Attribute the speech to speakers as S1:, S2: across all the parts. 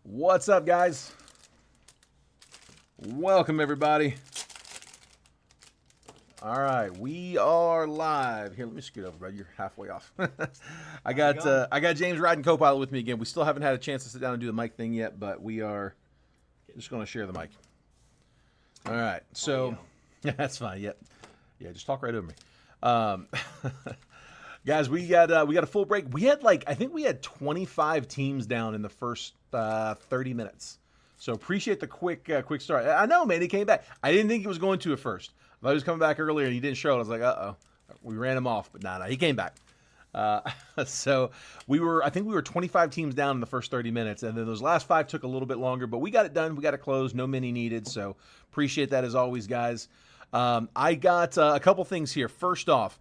S1: What's up, guys? Welcome, everybody. All right, we are live. Here, let me scoot over, bro. You're halfway off. I got James riding co-pilot with me again. We still haven't had a chance to sit down and do the mic thing yet, but we are just going to share the mic. All right, so that's fine. Yeah, just talk right over me. Guys, we got a full break. We had I think we had 25 teams down in the first 30 minutes. So appreciate the quick start. I know, man, he came back. I didn't think he was going to at first. I thought he was coming back earlier and he didn't show. I was like, uh-oh. We ran him off, but no, he came back. So I think we were 25 teams down in the first 30 minutes, and then those last 5 took a little bit longer, but we got it done. We got it closed. No mini needed. So appreciate that as always, guys. I got a couple things here. First off,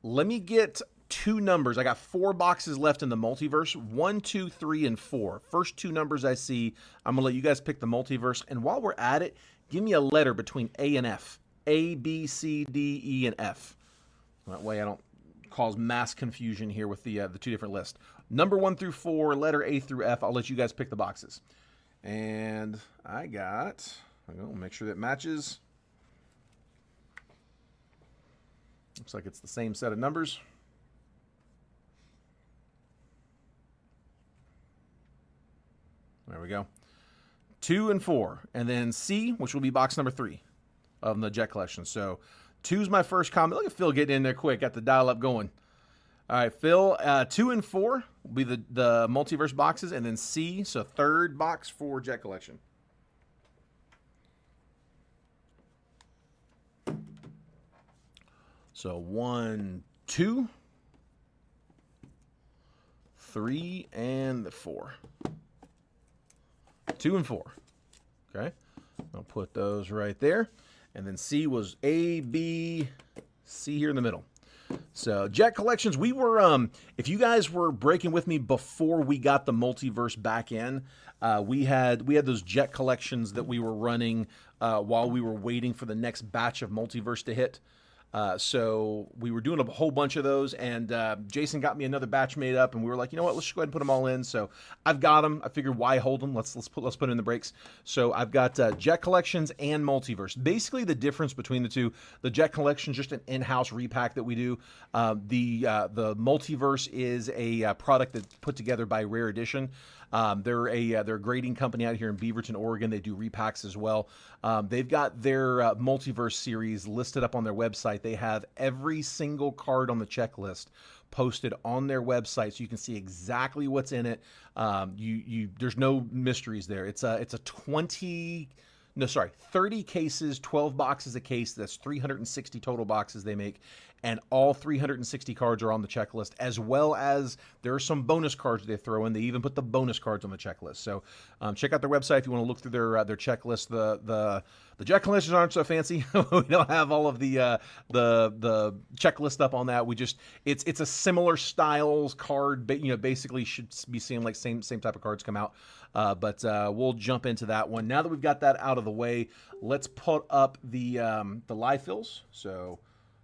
S1: let me get 2 numbers. I got 4 boxes left in the multiverse. 1, 2, 3, and 4. First 2 numbers I see, I'm going to let you guys pick the multiverse. And while we're at it, give me a letter between A and F. A, B, C, D, E, and F. That way I don't cause mass confusion here with the 2 different lists. Number 1 through 4, letter A through F. I'll let you guys pick the boxes. And I got, I'll make sure that matches. Looks like it's the same set of numbers. There we go. 2 and 4. And then C, which will be box number 3 of the Jet Collection. So 2's my first comment. Look at Phil getting in there quick. Got the dial-up going. All right, Phil, 2 and 4 will be the multiverse boxes. And then C, so 3rd box for Jet Collection. So 1, 2, 3, and 4. 2 and 4. Okay. I'll put those right there. And then C was A, B, C here in the middle. So Jet Collections, we were, if you guys were breaking with me before we got the multiverse back in, we had those Jet Collections that we were running while we were waiting for the next batch of multiverse to hit. So we were doing a whole bunch of those, and Jason got me another batch made up, and we were like, you know what, let's just go ahead and put them all in. So I've got them. I figured why hold them? Let's put in the breaks. So I've got Jet Collections and Multiverse. Basically, the difference between the two: the Jet Collection just an in-house repack that we do. The Multiverse is a product that's put together by Rare Edition. They're a grading company out here in Beaverton, Oregon. They do repacks as well. They've got their Multiverse series listed up on their website. They have every single card on the checklist posted on their website, so you can see exactly what's in it. There's no mysteries there. It's a 30 cases, 12 boxes a case. That's 360 total boxes they make. And all 360 cards are on the checklist, as well as there are some bonus cards they throw in. They even put the bonus cards on the checklist. So check out their website if you want to look through their checklist. The Jet Collections aren't so fancy. We don't have all of the checklist up on that. We just it's a similar styles card, but basically should be seeing like same type of cards come out. But we'll jump into that one now that we've got that out of the way. Let's put up the live fills. So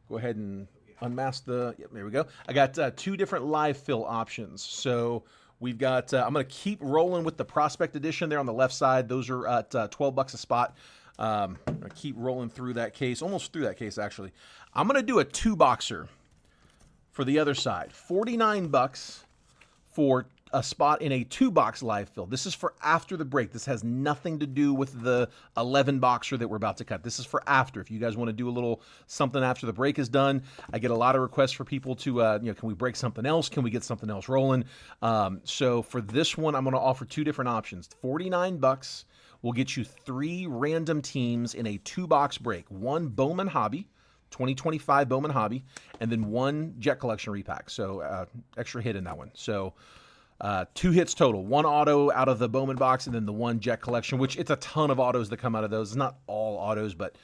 S1: go ahead and unmask the. Yep, there we go. I got 2 different live fill options. So we've got. I'm going to keep rolling with the Prospect Edition there on the left side. Those are at $12 a spot. I'm going to keep rolling through that case, almost through that case actually. I'm going to do a 2-boxer for the other side. $49 for a spot in a 2-box live fill. This is for after the break. This has nothing to do with the 11-boxer that we're about to cut. This is for after. If you guys want to do a little something after the break is done, I get a lot of requests for people to, can we break something else? Can we get something else rolling? So for this one, I'm going to offer 2 different options. $49 will get you 3 random teams in a 2-box break. 1 Bowman Hobby, 2025 Bowman Hobby, and then 1 Jet Collection repack. So extra hit in that one. So 2 hits total, 1 auto out of the Bowman box, and then the 1 Jet Collection, which it's a ton of autos that come out of those. It's not all autos, but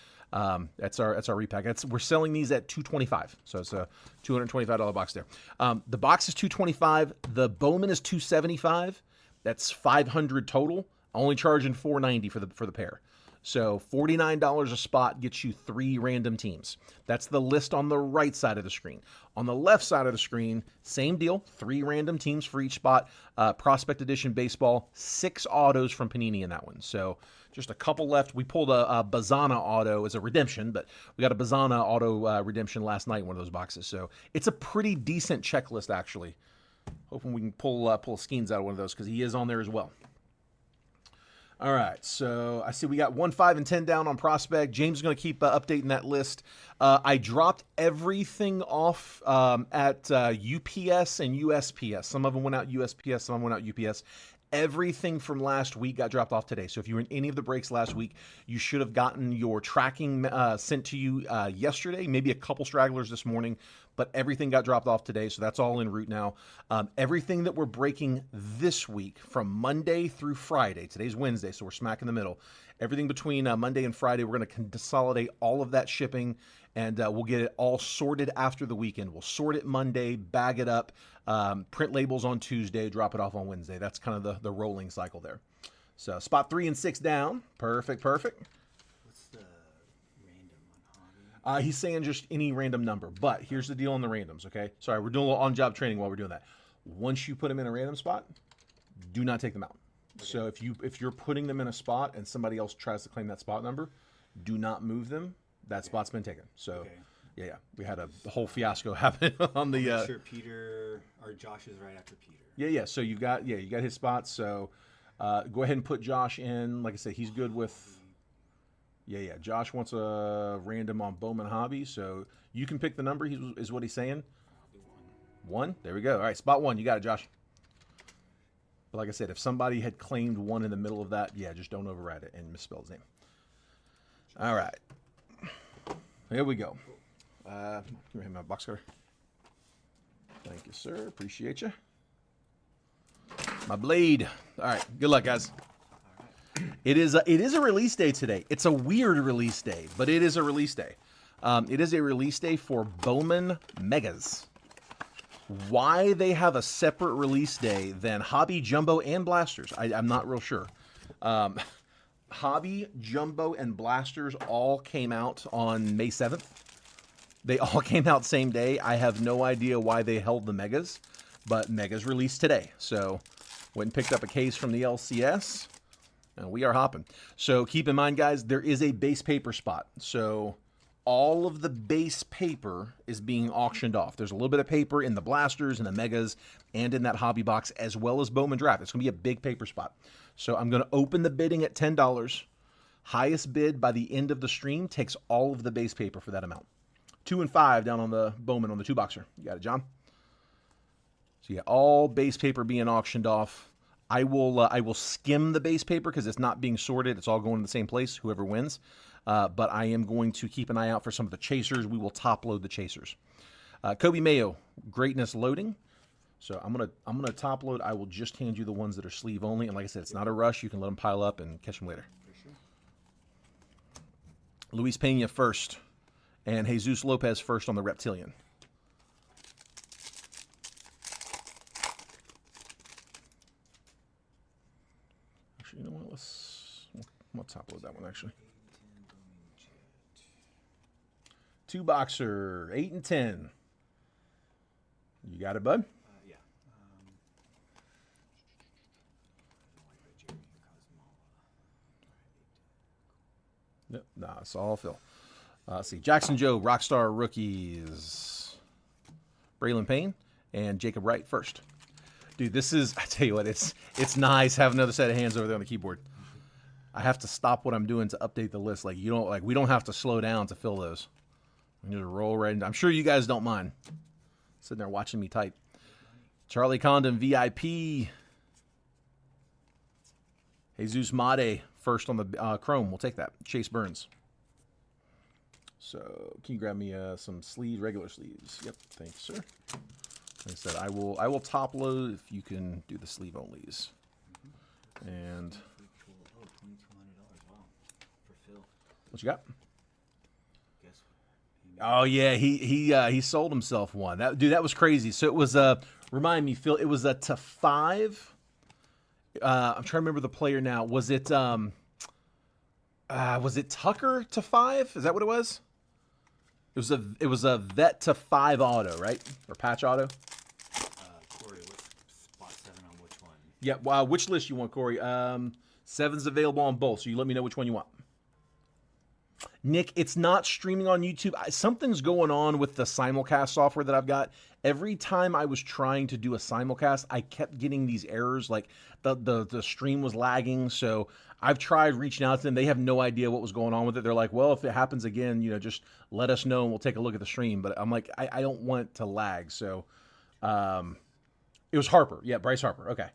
S1: that's our repack. We're selling these at $225, so it's a $225 box there. The box is $225. The Bowman is $275. That's $500 total. Only charging $490 for the pair. So $49 a spot gets you 3 random teams. That's the list on the right side of the screen. On the left side of the screen, same deal, 3 random teams for each spot. Prospect Edition Baseball, 6 autos from Panini in that one. So just a couple left. We pulled a Bazana auto as a redemption, but we got a Bazana auto redemption last night in one of those boxes. So it's a pretty decent checklist, actually. Hoping we can pull Skeens out of one of those because he is on there as well. All right, so I see we got 1, 5, and 10 down on Prospect. James is going to keep updating that list. I dropped everything off at UPS and USPS. Some of them went out USPS, some of them went out UPS. Everything from last week got dropped off today. So if you were in any of the breaks last week, you should have gotten your tracking sent to you yesterday, maybe a couple stragglers this morning, but everything got dropped off today. So that's all en route now. Everything that we're breaking this week from Monday through Friday, today's Wednesday, so we're smack in the middle. Everything between Monday and Friday, we're going to consolidate all of that shipping, and we'll get it all sorted after the weekend. We'll sort it Monday, bag it up, print labels on Tuesday, drop it off on Wednesday. That's kind of the rolling cycle there. So spot 3 and 6 down. Perfect.
S2: What's the random on Hobby?
S1: He's saying just any random number. But here's the deal on the randoms, okay? Sorry, we're doing a little on-job training while we're doing that. Once you put them in a random spot, do not take them out. Okay. So if you're putting them in a spot and somebody else tries to claim that spot number, do not move them. That spot's been taken. So, yeah, we had a whole fiasco happen on the.
S2: I'm sure Peter or Josh is right after Peter.
S1: Yeah. So you got his spots. So, go ahead and put Josh in. Like I said, he's good with. Yeah. Josh wants a random on Bowman Hobby, so you can pick the number. Is what he's saying.
S2: I'll do
S1: 1. There we go. All right, spot 1. You got it, Josh. But like I said, if somebody had claimed 1 in the middle of that, just don't override it and misspell his name. All right. Here we go. Give me my box cutter. Thank you, sir. Appreciate you. My blade. All right. Good luck, guys. It is a release day today. It's a weird release day, but it is a release day. It is a release day for Bowman Megas. Why they have a separate release day than Hobby, Jumbo, and Blasters, I'm not real sure. Hobby, Jumbo, and Blasters all came out on May 7th. They all came out same day. I have no idea why they held the Megas, but Megas released today. So went and picked up a case from the LCS, and we are hopping. So keep in mind, guys, there is a base paper spot. So all of the base paper is being auctioned off. There's a little bit of paper in the Blasters and the Megas and in that hobby box, as well as Bowman Draft. It's going to be a big paper spot. So I'm going to open the bidding at $10. Highest bid by the end of the stream takes all of the base paper for that amount. 2 and 5 down on the Bowman on the 2-boxer. You got it, John? So yeah, all base paper being auctioned off. I will skim the base paper because it's not being sorted. It's all going to the same place, whoever wins. But I am going to keep an eye out for some of the chasers. We will top load the chasers. Kobe Mayo, greatness loading. So I'm gonna top load. I will just hand you the ones that are sleeve only. And like I said, it's not a rush. You can let them pile up and catch them later.
S2: For sure.
S1: Luis Pena first, and Jesus Lopez first on the Reptilian. Actually, you know what? We'll top load that one actually. 2-boxer, 8 and 10. You got it, bud?
S2: Yeah.
S1: Yep, nah, it's all Phil. Let's see. Jackson Joe, Rockstar rookies. Braylon Payne and Jacob Wright first. Dude, this is, I tell you what, it's nice having another set of hands over there on the keyboard. I have to stop what I'm doing to update the list. We don't have to slow down to fill those. We just roll right into, I'm sure you guys don't mind sitting there watching me type. Charlie Condon, VIP. Jesus Made, first on the Chrome. We'll take that. Chase Burns. So, can you grab me some sleeves, regular sleeves? Yep, thanks, sir. Like I said, I will top load if you can do the sleeve onlys. And
S2: Oh, $2,200. Wow. For Phil.
S1: what you got?
S2: Guess
S1: Oh yeah, he sold himself one. That was crazy. So it was remind me, Phil. It was a to 5. I'm trying to remember the player now. Was it Was it Tucker to 5? Is that what it was? It was a vet to 5 auto, right? Or patch auto?
S2: Corey, what's spot 7 on which one?
S1: Yeah, which list you want, Corey? 7's available on both, so you let me know which one you want. Nick, it's not streaming on YouTube. Something's going on with the simulcast software that I've got. Every time I was trying to do a simulcast, I kept getting these errors, like the stream was lagging. So I've tried reaching out to them. They have no idea what was going on with it. They're like, well, if it happens again, just let us know and we'll take a look at the stream. But I'm like, I don't want it to lag. So it was Harper. Yeah, Bryce Harper. Okay.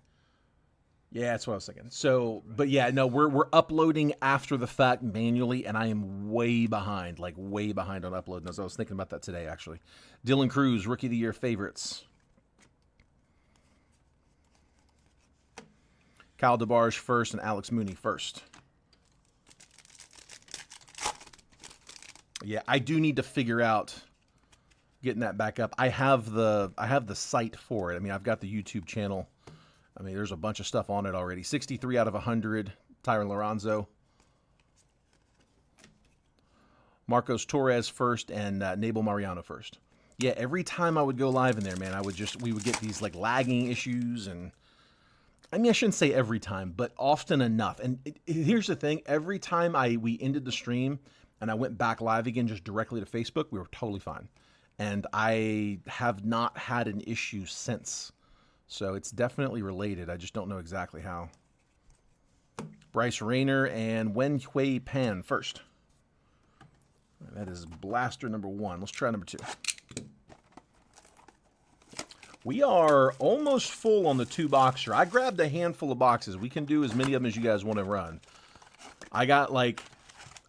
S1: Yeah, that's what I was thinking. So, but yeah, no, we're uploading after the fact manually, and I am way behind on uploading. As I was thinking about that today, actually. Dylan Cruz, Rookie of the Year favorites. Kyle DeBarge first and Alex Mooney first. Yeah, I do need to figure out getting that back up. I have the site for it. I mean, I've got the YouTube channel. I mean, there's a bunch of stuff on it already. 63 out of 100, Tyron Lorenzo. Marcos Torres first and Nabel Mariano first. Yeah, every time I would go live in there, man, we would get these like lagging issues, and I mean, I shouldn't say every time, but often enough. And here's the thing: every time we ended the stream and I went back live again, just directly to Facebook, we were totally fine, and I have not had an issue since. So it's definitely related. I just don't know exactly how. Bryce Rayner and Wen Hui Pan first. That is blaster number 1. Let's try number 2. We are almost full on the 2-boxer. I grabbed a handful of boxes. We can do as many of them as you guys want to run. I got like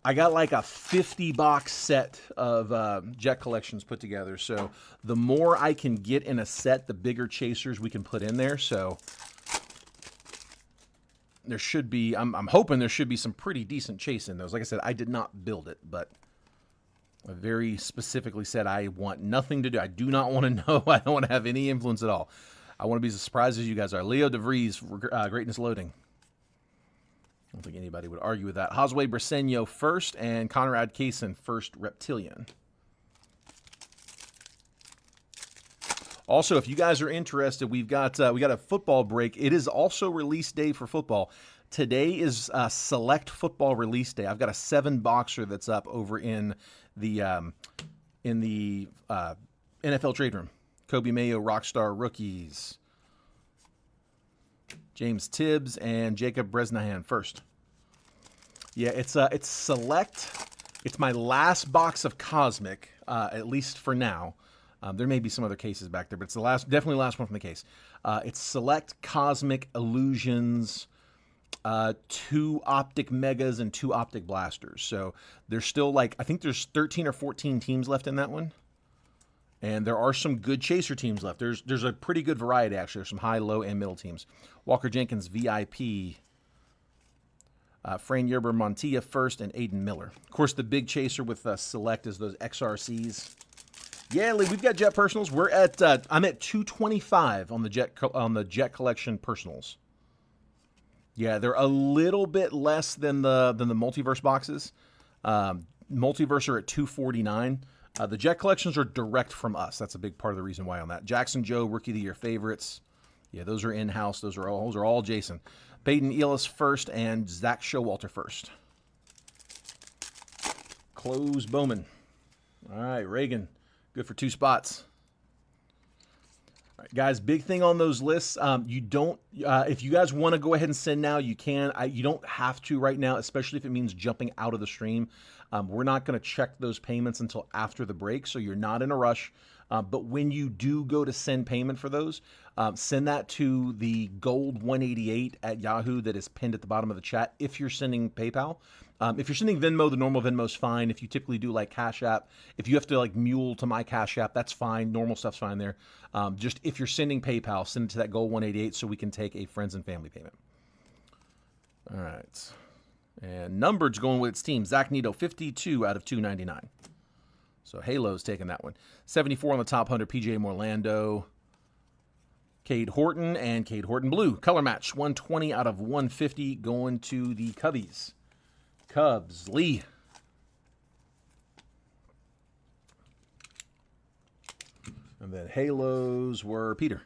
S1: a 50-box set of Jet collections put together. So the more I can get in a set, the bigger chasers we can put in there. So there should be, I'm hoping there should be some pretty decent chase in those. Like I said, I did not build it, but I very specifically said I want nothing to do. I do not want to know. I don't want to have any influence at all. I want to be as surprised as you guys are. Leo DeVries, Greatness Loading. I don't think anybody would argue with that. Josue Briseño first and Conrad Kaysen first Reptilian. Also, if you guys are interested, we got a football break. It is also release day for football. Today is select football release day. I've got a 7-boxer that's up over in the NFL trade room. Kobe Mayo Rockstar rookies. James Tibbs and Jacob Bresnahan first. Yeah, it's select. It's my last box of Cosmic, at least for now. There may be some other cases back there, but it's definitely the last one from the case. It's select Cosmic Illusions, 2 Optic Megas and 2 Optic Blasters. So there's still I think there's 13 or 14 teams left in that one. And there are some good chaser teams left. There's a pretty good variety, actually. There's some high, low, and middle teams. Walker Jenkins, VIP. Fran Yerber Montilla first, and Aiden Miller. Of course, the big chaser with Select is those XRCs. Yeah, Lee, we've got Jet Personals. We're at I'm at 225 on the Jet Collection Personals. Yeah, they're a little bit less than the Multiverse boxes. Multiverse are at 249. The Jet collections are direct from us. That's a big part of the reason why on that. Jackson Joe, Rookie of the Year favorites. Yeah, those are in-house. Those are all Jason. Peyton Elis first and Zach Showalter first. Close Bowman. All right, Reagan. Good for 2 spots. All right, guys, big thing on those lists. You don't, if you guys want to go ahead and send now, you can. You don't have to right now, especially if it means jumping out of the stream. We're not going to check those payments until after the break, so you're not in a rush. But when you do go to send payment for those, send that to the gold 188 at Yahoo that is pinned at the bottom of the chat if you're sending PayPal. If you're sending Venmo, the normal Venmo's fine. If you typically do like Cash App, if you have to like mule to my Cash App, that's fine. Normal stuff's fine there. Just if you're sending PayPal, send it to that gold 188 so we can take a friends and family payment. All right. And Numbered's going with its team. Zach Nito, 52 out of 299. So Halo's taking that one. 74 on the top 100, PJ Morlando. Cade Horton and Cade Horton Blue. Color match, 120 out of 150 going to the Cubbies. Cubs, Lee. And then Halos were Peter.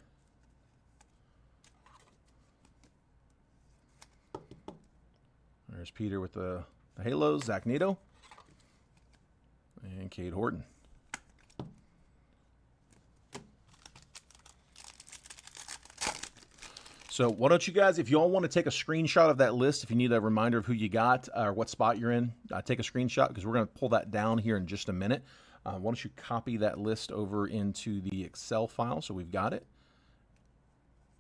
S1: There's Peter with the Halos, Zach Nato, and Cade Horton. So why don't you guys, if you all want to take a screenshot of that list, if you need a reminder of who you got or what spot you're in, take a screenshot because we're going to pull that down here in just a minute. Why don't you copy that list over into the Excel file so we've got it.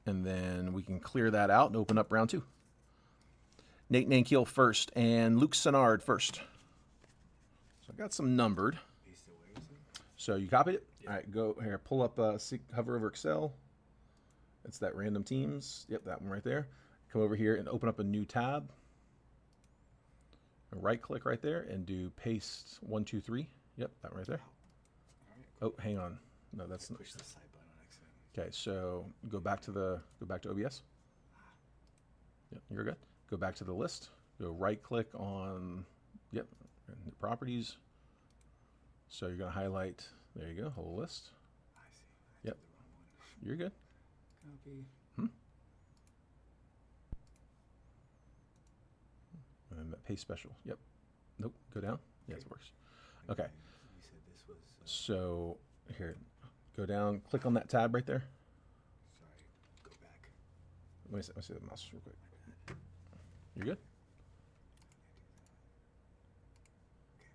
S1: And then we can clear that out and open up round 2. Nate Nankiel first and Luke Sennard first. So I got some numbered. So you copied it? Yep. All right, go here, pull up, hover over Excel. It's that random teams. Yep, that one right there. Come over here and open up a new tab. Right click right there and do paste 1, 2, 3. Yep, that one right there. Oh, hang on. No, that's not.
S2: Push the side button on exit.
S1: Okay, so go back to OBS. Yep, you're good. Go back to the list. Go right click on, yep, the properties. So you're gonna highlight. There you go, whole list.
S2: I see.
S1: Yep, you're good.
S2: Copy.
S1: And paste special. Yep. Nope. Go down. Yes, it works. Okay.
S2: You said this was.
S1: So here, go down. Click on that tab right there.
S2: Sorry. Go back.
S1: Let me see the mouse real quick. You're good.
S2: Okay.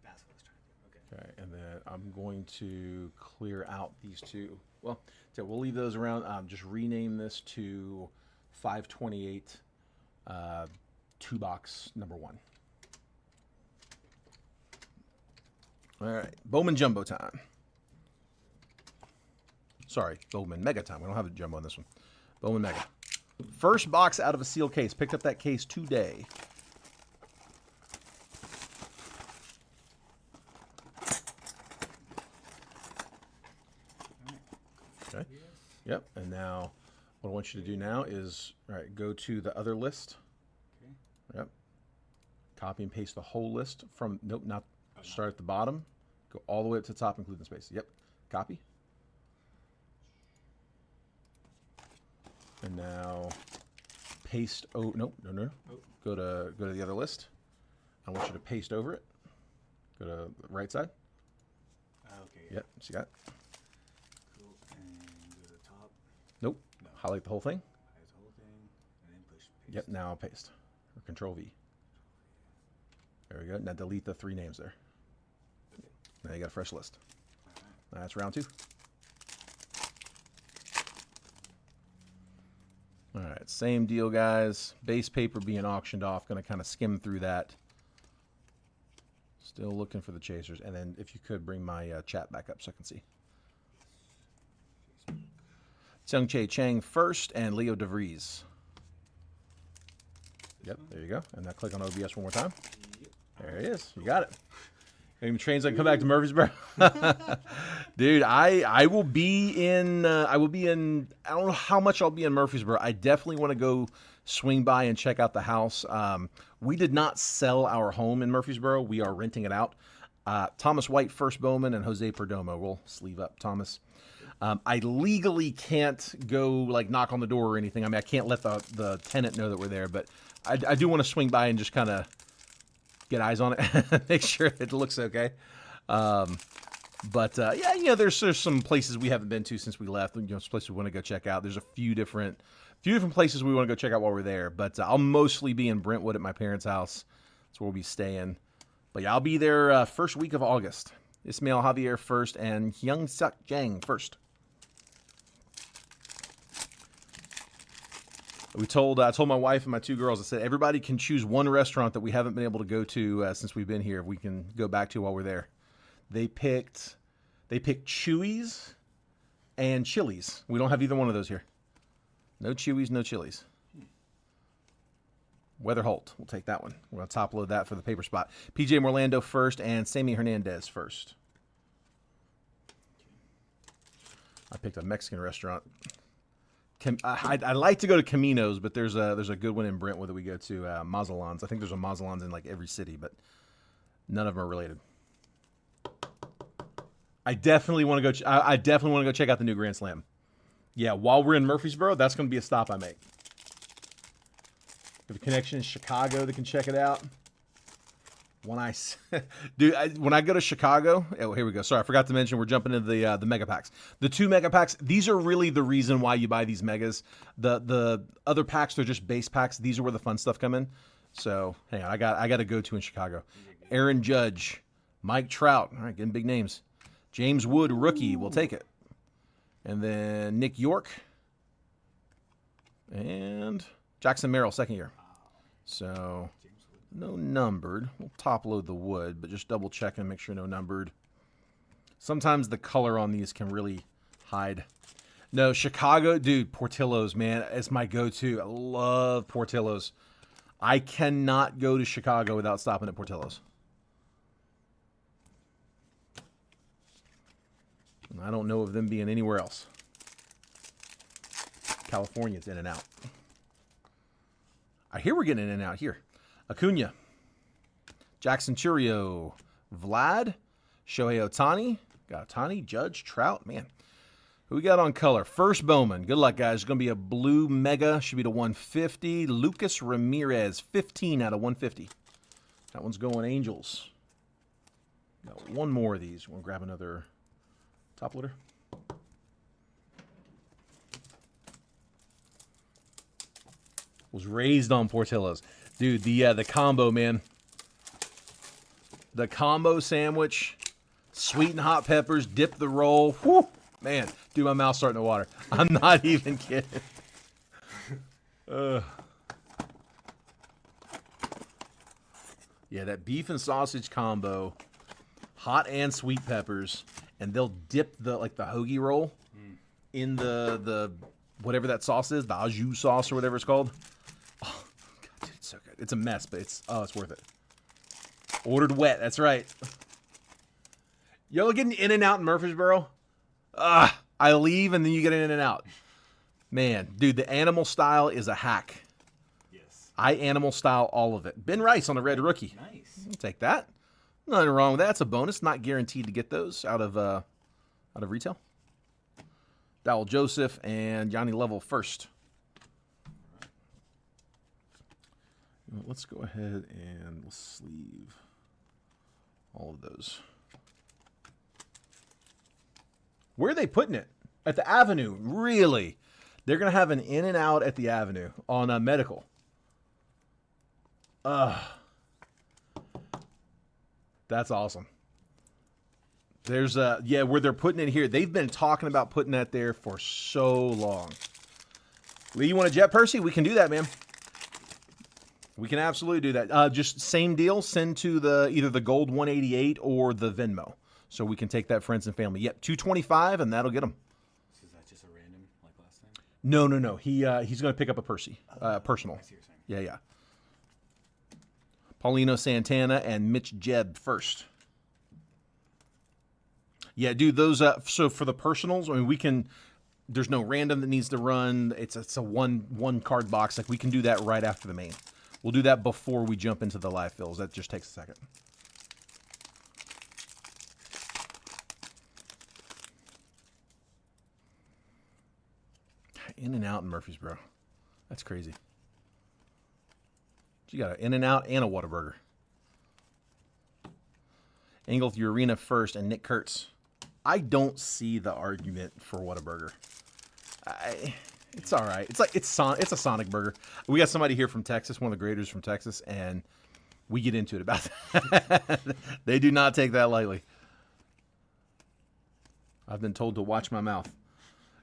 S2: That's what I was trying to do. Okay.
S1: Okay, and then I'm going to clear out these two. Well, so we'll leave those around. Just rename this to 528 2-box number 1. All right, Bowman Jumbo time. Sorry, Bowman Mega time. We don't have a Jumbo on this one. Bowman Mega. First box out of a sealed case. Picked up that case today. Okay. Yep. And now, what I want you to do now is, all right, go to the other list.
S2: Okay.
S1: Yep. Copy and paste the whole list from, nope, not, start at the bottom. Go all the way up to the top, including the space. Yep. Copy. And now paste, oh, no.
S2: Oh.
S1: Go to the other list. I want you to paste over it. Go to the right side.
S2: Okay.
S1: Yep. So you got it.
S2: Cool. And go to the top.
S1: Nope.
S2: No.
S1: Highlight the whole thing.
S2: Highlight the whole thing, and then push paste.
S1: Yep. Now paste. Or Control V. There we go. Now delete the 3 names there. Now you got a fresh list.
S2: All right.
S1: That's round 2. All right, same deal, guys. Base paper being auctioned off. Going to kind of skim through that. Still looking for the chasers. And then if you could bring my chat back up so I can see. Tsung Che Chang first and Leo DeVries. Yep, there you go. And now click on OBS one more time.
S2: Yep.
S1: There it is. You got it. Any trains that come back to Murfreesboro? Dude, I will be in I don't know how much I'll be in Murfreesboro. I definitely want to go swing by and check out the house. We did not sell our home in Murfreesboro. We are renting it out. Thomas White, first Bowman, and Jose Perdomo. We'll sleeve up Thomas. I legally can't go like knock on the door or anything. I mean, I can't let the tenant know that we're there, but I do want to swing by and just kind of get eyes on it, make sure it looks okay. Yeah, there's some places we haven't been to since we left. Some places we want to go check out. There's a few different places we want to go check out while we're there. But I'll mostly be in Brentwood at my parents' house. That's where we'll be staying. But yeah, I'll be there first week of August. Ismail Javier first and Hyung Suk Jang first. I told my wife and my 2 girls, I said, everybody can choose one restaurant that we haven't been able to go to since we've been here. We can go back to while we're there. They picked Chewy's and Chili's. We don't have either one of those here. No Chewy's, no Chili's. Weather Holt. We'll take that one. We're going to top load that for the paper spot. PJ Morlando first and Sammy Hernandez first. I picked a Mexican restaurant. I like to go to Caminos, but there's a good one in Brentwood that we go to, Mazalans. I think there's a Mazalans in like every city, but none of them are related. I definitely want to go. I definitely want to go check out the new Grand Slam. Yeah, while we're in Murfreesboro, that's going to be a stop I make. If a connection in Chicago that can check it out. When I go to Chicago, oh, here we go. Sorry, I forgot to mention we're jumping into the mega packs. The 2 mega packs, these are really the reason why you buy these megas. The other packs, they're just base packs. These are where the fun stuff come in. So, hang on, I got a go-to in Chicago. Aaron Judge, Mike Trout. All right, getting big names. James Wood, rookie, we'll take it. And then Nick York and Jackson Merrill, second year. So no numbered. We'll top load the wood, but just double check and make sure no numbered. Sometimes the color on these can really hide. No, Chicago, dude, Portillo's, man, it's my go-to. I love Portillo's. I cannot go to Chicago without stopping at Portillo's. And I don't know of them being anywhere else. California, it's in and out. I hear we're getting in and out here. Acuna, Jackson Churio, Vlad, Shohei Ohtani, got Ohtani, Judge, Trout, man. Who we got on color? First Bowman. Good luck, guys. It's going to be a blue mega. Should be to 150. Lucas Ramirez, 15 out of 150. That one's going Angels. Got one more of these. We'll grab another top loader. Was raised on Portillo's. Dude, the combo, man. The combo sandwich, sweet and hot peppers, dip the roll. Whew, man, dude, my mouth's starting to water. I'm not even kidding. Yeah, that beef and sausage combo, hot and sweet peppers, and they'll dip the hoagie roll in the whatever that sauce is, the au jus sauce or whatever it's called. Oh, God, dude, it's so good. It's a mess, but it's worth it. Ordered wet, that's right. Y'all getting in and out in Murfreesboro? I leave and then you get in and out. Man, dude, the animal style is a hack.
S2: Yes.
S1: I animal style all of it. Ben Rice on a red rookie.
S2: Nice.
S1: I'll take that. Nothing wrong with that. It's a bonus. Not guaranteed to get those out of retail. Dowell Joseph and Johnny Level first. Let's go ahead and we'll sleeve all of those. Where are they putting it? At the Avenue. Really? They're going to have an in and out at the Avenue on a medical. That's awesome. There's where they're putting it here. They've been talking about putting that there for so long. Lee, you want a jet Percy? We can do that, man. We can absolutely do that. Just same deal. Send to either the gold 188 or the Venmo, so we can take that friends and family. Yep, 225, and that'll get them.
S2: So is that just a random like last time?
S1: No. He's going to pick up a Percy, personal.
S2: I see what you're saying.
S1: Yeah. Paulino Santana and Mitch Jeb first. Yeah, dude, those so for the personals, I mean, we can. There's no random that needs to run. It's a one card box. Like, we can do that right after the main. We'll do that before we jump into the live fills. That just takes a second. In and out in Murfreesboro. That's crazy. You got an In-N-Out and a Whataburger. Angle through Arena first and Nick Kurtz. I don't see the argument for Whataburger. It's all right. It's a Sonic burger. We got somebody here from Texas, one of the graders from Texas, and we get into it about that. They do not take that lightly. I've been told to watch my mouth.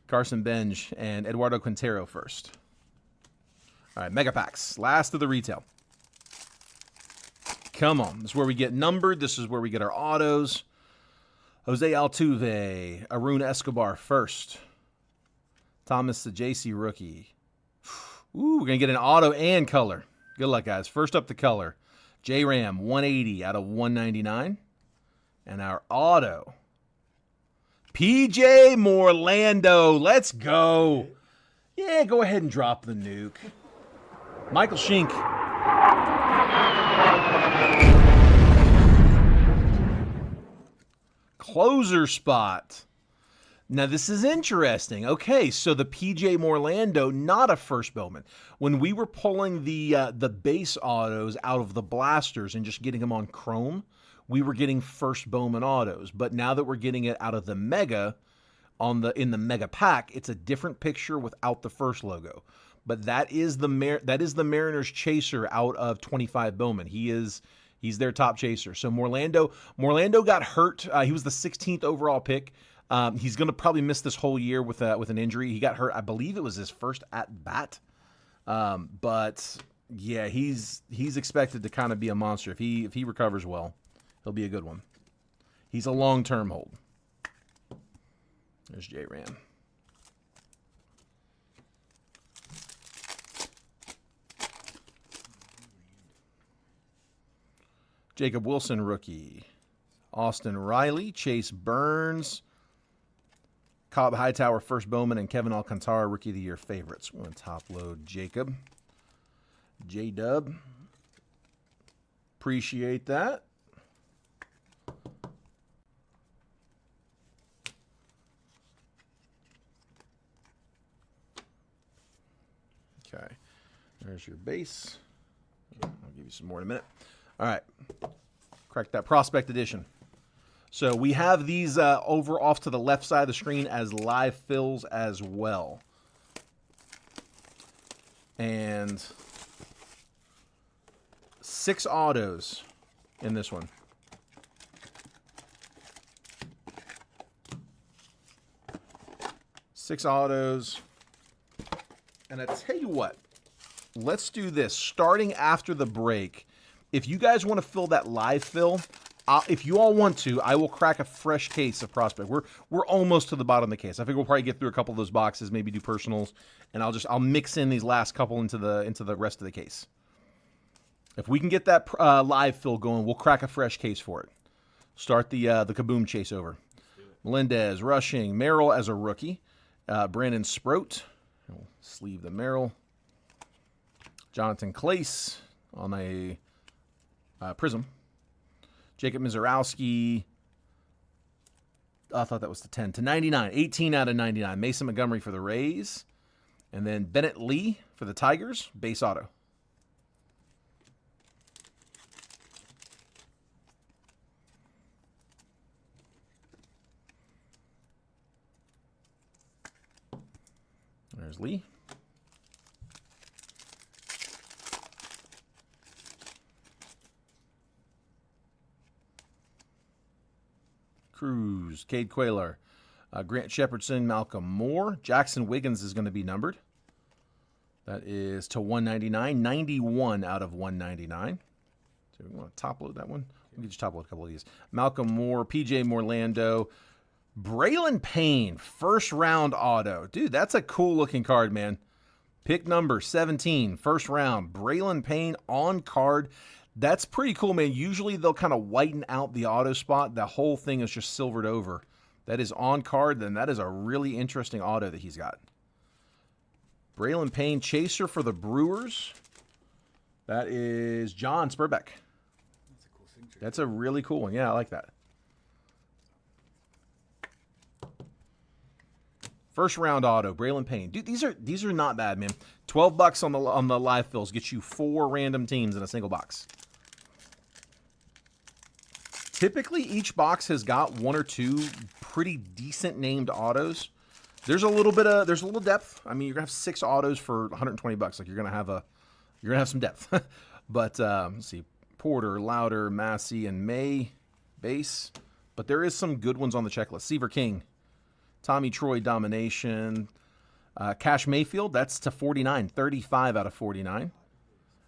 S1: Carson Benj and Eduardo Quintero first. All right, Mega Packs. Last of the retail. Come on. This is where we get numbered. This is where we get our autos. Jose Altuve, Arun Escobar first. Thomas the JC rookie. Ooh, we're going to get an auto and color. Good luck, guys. First up the color. J-Ram, 180 out of 199. And our auto. PJ Morlando. Let's go. Yeah, go ahead and drop the nuke. Michael Schink. Closer spot. Now, this is interesting. Okay, so the PJ Morlando, not a first Bowman. When we were pulling the base autos out of the blasters and just getting them on chrome, we were getting first Bowman autos. But now that we're getting it out of the Mega, in the Mega Pack, it's a different picture without the first logo. But that is the Mariners chaser out of 25 Bowman. He's their top chaser. So Morlando got hurt. He was the 16th overall pick. He's going to probably miss this whole year with an injury. He got hurt. I believe it was his first at bat. But yeah, he's expected to kind of be a monster. If he recovers well, he'll be a good one. He's a long-term hold. There's J-Ram. Jacob Wilson, rookie. Austin Riley, Chase Burns, Cobb Hightower, first Bowman, and Kevin Alcantara, Rookie of the Year favorites. We're going to top load Jacob. J-Dub. Appreciate that. Okay. There's your base. I'll give you some more in a minute. All right. Crack that Prospect Edition. So we have these over off to the left side of the screen as live fills as well. And 6 autos in this one. Six autos. And I tell you what, let's do this. Starting after the break, if you guys want to fill that live fill, if you all want to, I will crack a fresh case of Prospect. We're almost to the bottom of the case. I think we'll probably get through a couple of those boxes, maybe do personals, and I'll mix in these last couple into the rest of the case. If we can get that live fill going, we'll crack a fresh case for it. Start the Kaboom chase over. Melendez, Rushing, Merrill as a rookie, Brandon Sproat, we'll sleeve the Merrill, Jonathan Clace on a Prism. Jacob Mizorowski, I thought that was the 10, to 99, 18 out of 99. Mason Montgomery for the Rays. And then Bennett Lee for the Tigers, base auto. There's Lee. Cruz, Cade Cuellar, Grant Shepardson, Malcolm Moore. Jackson Wiggins is going to be numbered. That is to 199, 91 out of 199. So we want to top load that one. We'll get you top load a couple of these. Malcolm Moore, PJ Morlando, Braylon Payne, first round auto. Dude, that's a cool looking card, man. Pick number 17, first round. Braylon Payne on card. That's pretty cool, man. Usually they'll kind of whiten out the auto spot. The whole thing is just silvered over. That is on card, then that is a really interesting auto that he's got. Braylon Payne, chaser for the Brewers. That is John Spurbeck.
S2: That's a cool signature.
S1: That's a really cool one. Yeah, I like that. First round auto, Braylon Payne. Dude, these are not bad, man. $12 on the live fills gets you 4 random teams in a single box. Typically, each box has got 1 or 2 pretty decent named autos. There's a little depth. I mean, you're gonna have 6 autos for $120. Like you're gonna have some depth. But let's see, Porter, Louder, Massey, and May base. But there is some good ones on the checklist. Seaver King, Tommy Troy domination, Cash Mayfield. That's to 49, 35 out of 49.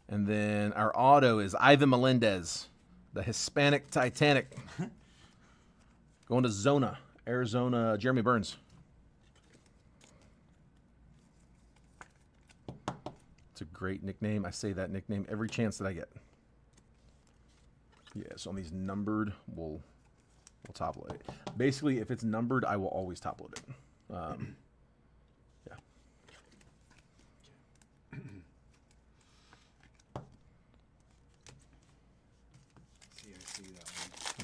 S1: And then our auto is Ivan Melendez, the Hispanic Titanic. Going to Zona, Arizona, Jeremy Burns. It's a great nickname. I say that nickname every chance that I get. Yes, on these numbered, we'll top load it. Basically, if it's numbered, I will always top load it. Yeah.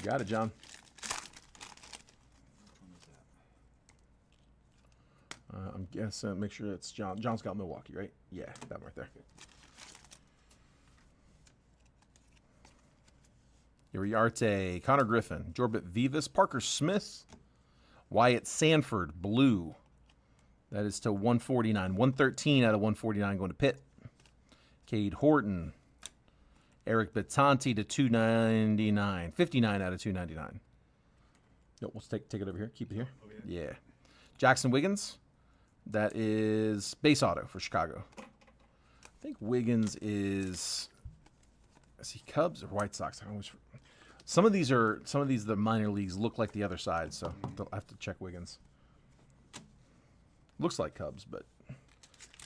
S1: got it, John. I'm guessing, make sure it's John. John's got Milwaukee, right? Yeah, that one right there. Uriarte, Connor Griffin, Jorbit Vivas, Parker Smith, Wyatt Sanford, blue. That is to 149. 113 out of 149 going to Pitt. Cade Horton, Eric Batanti to 299. 59 out of 299. No, let's take it over here. Keep it here.
S2: Oh, yeah.
S1: Yeah. Jackson Wiggins. That is base auto for Chicago. I think Wiggins is he Cubs or White Sox? Some of these the minor leagues look like the other side, so I have to check Wiggins. Looks like Cubs, but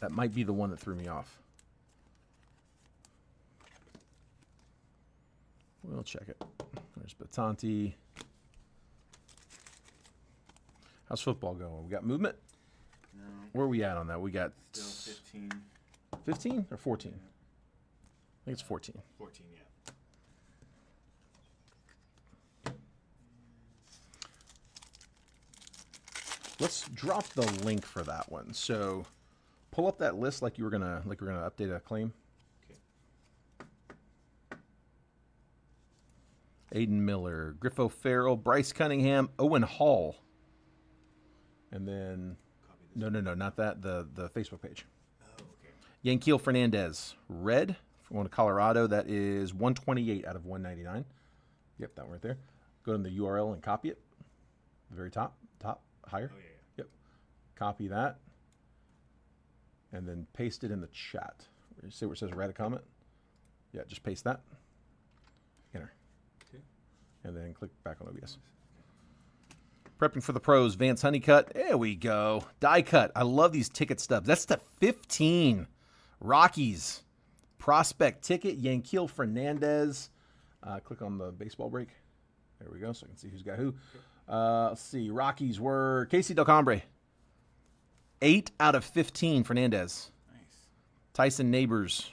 S1: that might be the one that threw me off. We'll check it. There's Batanti. How's football going? We got movement?
S2: No.
S1: Where are we at on that? We got
S2: Still 15.
S1: 15 or 14?
S2: Yeah.
S1: I think it's 14.
S2: 14, yeah.
S1: Let's drop the link for that one. So pull up that list like you were gonna update a claim.
S2: Okay.
S1: Aiden Miller, Griffo Farrell, Bryce Cunningham, Owen Hall. And then no, not that. The Facebook page.
S2: Oh, okay.
S1: Yanquiel Fernandez, red from one to Colorado. That is 128 out of 199. Yep, that one right there. Go to the URL and copy it. The very top, higher.
S2: Oh, yeah.
S1: Yep. Copy that. And then paste it in the chat. You see where it says write a comment? Yeah, just paste that. Enter.
S2: Okay.
S1: And then click back on OBS. Prepping for the pros, Vance Honeycutt. There we go. Die cut. I love these ticket stubs. That's the 15. Rockies. Prospect ticket, Yanquiel Fernandez. Click on the baseball break. There we go, so I can see who's got who. Let's see. Rockies were Casey Del Cambre. 8 out of 15, Fernandez.
S2: Nice.
S1: Tyson Neighbors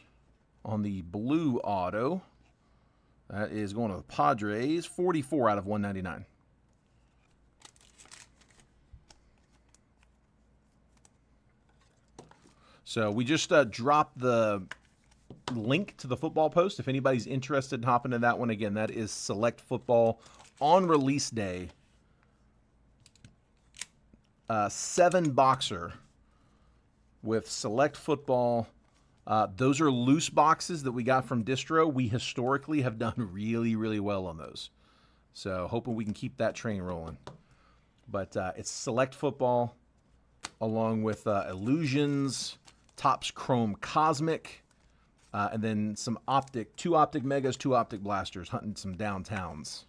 S1: on the blue auto. That is going to the Padres. 44 out of 199. So we just dropped the link to the football post. If anybody's interested in hopping to that one, again, that is Select Football on release day. 7 boxer with Select Football. Those are loose boxes that we got from Distro. We historically have done really, really well on those. So hoping we can keep that train rolling. But it's Select Football along with Illusions, Topps Chrome Cosmic, and then some two optic megas, 2 optic blasters, hunting some downtowns.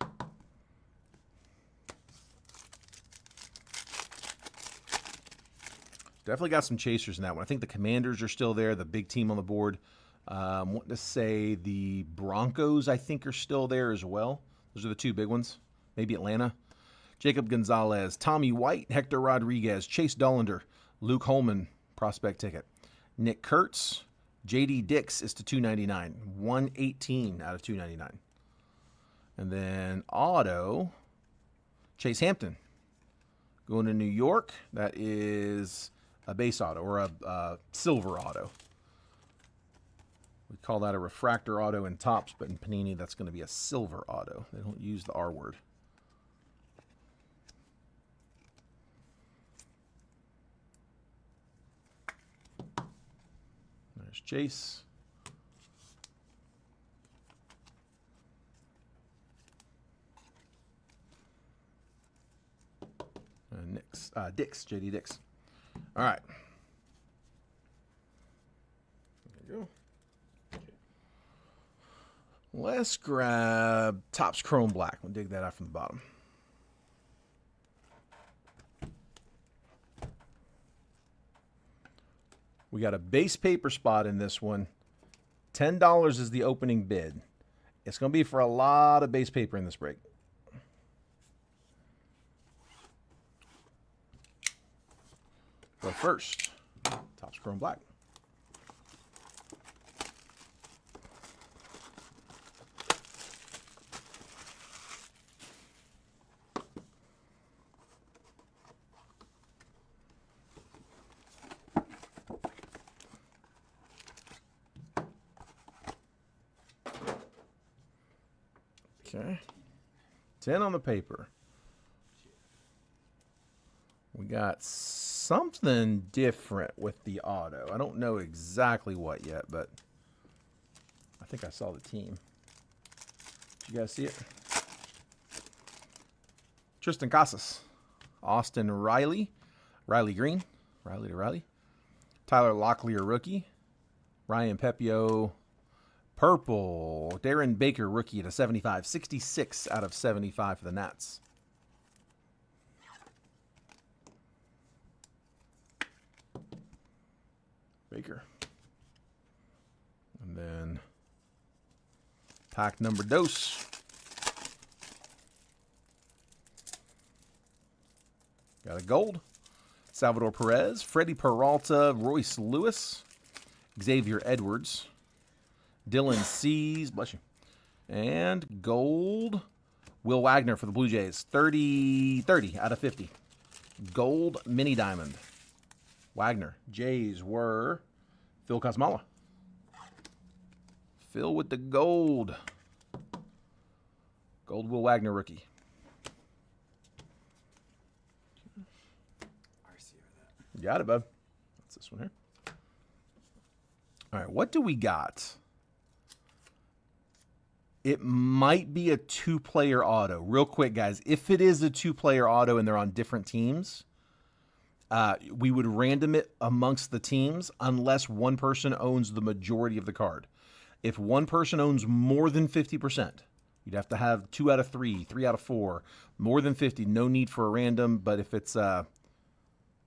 S1: Definitely got some chasers in that one. I think the Commanders are still there, the big team on the board. Wanting to say the Broncos, I think, are still there as well. Those are the 2 big ones. Maybe Atlanta. Jacob Gonzalez, Tommy White, Hector Rodriguez, Chase Dollander, Luke Holman, prospect ticket. Nick Kurtz, J.D. Dix is to 299, 118 out of 299. And then auto, Chase Hampton. Going to New York, that is a base auto or a silver auto. We call that a refractor auto in Topps, but in Panini, that's going to be a silver auto. They don't use the R word. There's Chase. And Dix, J.D. Dix. All right. There you go. Let's grab Topps Chrome Black. We'll dig that out from the bottom. We got a base paper spot in this one. $10 is the opening bid. It's going to be for a lot of base paper in this break. But first, Topps Chrome Black. Okay. 10 on the paper. We got something different with the auto. I don't know exactly what yet, but I think I saw the team. Did you guys see it? Tristan Casas, Austin Riley, Riley Green, Riley to Riley, Tyler Locklear rookie, Ryan Pepio purple, Darren Baker rookie to 75, 66 out of 75 for the Nats. Baker. And then pack number dos. Got a gold. Salvador Perez, Freddie Peralta, Royce Lewis, Xavier Edwards, Dylan Cease, bless you, and gold, Will Wagner for the Blue Jays, 30 out of 50. Gold mini diamond. Wagner. Jays were Phil Kosmala. Phil with the gold. Gold Will Wagner rookie. You got it, bud. That's this one here. All right, what do we got? It might be a two-player auto. Real quick, guys. If it is a two-player auto and they're on different teams, we would random it amongst the teams unless one person owns the majority of the card. If one person owns more than 50%, you'd have to have 2 out of 3, 3 out of 4, more than 50. No need for a random, but if it's... and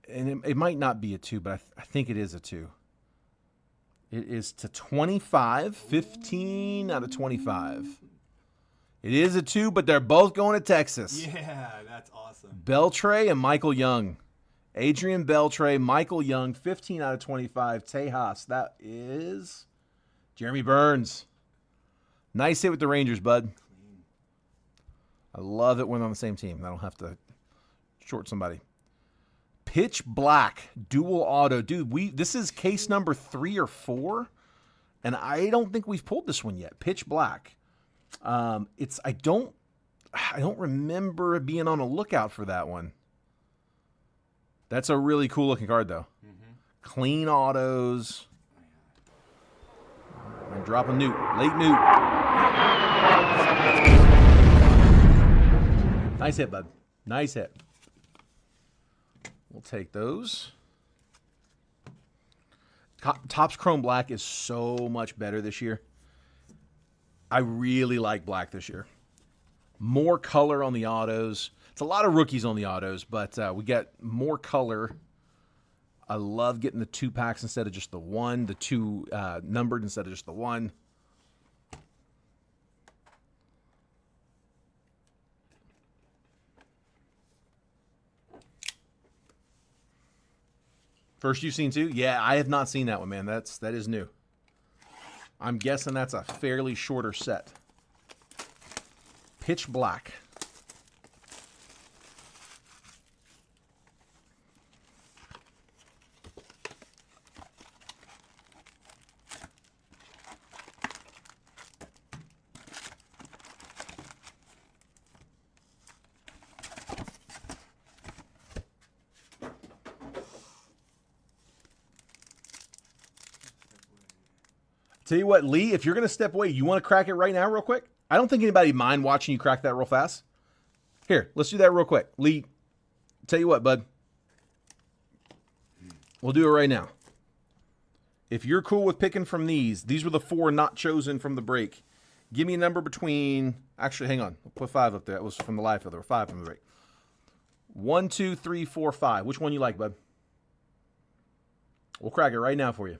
S1: it might not be a 2, but I think it is a 2. It is to 25, 15 out of 25. It is a 2, but they're both going to Texas.
S2: Yeah, that's awesome.
S1: Beltre and Michael Young. Adrian Beltre, Michael Young, 15 out of 25. Tejas, that is Jeremy Burns. Nice hit with the Rangers, bud.
S2: Clean.
S1: I love it when they're on the same team. I don't have to short somebody. Pitch Black, dual auto. Dude, this is case number 3 or 4, and I don't think we've pulled this one yet. Pitch Black. I don't remember being on a lookout for that one. That's a really cool looking card, though. Mm-hmm. Clean autos. I'm dropping Newt. Late Newt. Nice hit, bud. Nice hit. We'll take those. Topps Chrome Black is so much better this year. I really like black this year. More color on the autos. It's a lot of rookies on the autos, but we get more color. I love getting the 2 packs instead of just the 1, the 2 numbered instead of just the 1. First you've seen 2? Yeah, I have not seen that one, man. That is new. I'm guessing that's a fairly shorter set. Pitch Black. Tell you what, Lee, if you're going to step away, you want to crack it right now real quick? I don't think anybody mind watching you crack that real fast. Here, let's do that real quick. Lee, tell you what, bud. We'll do it right now. If you're cool with picking from these were the 4 not chosen from the break. Give me a number between, actually, hang on. We'll put 5 up there. That was from the live field. There were 5 from the break. 1, 2, 3, 4, 5. Which one you like, bud? We'll crack it right now for you.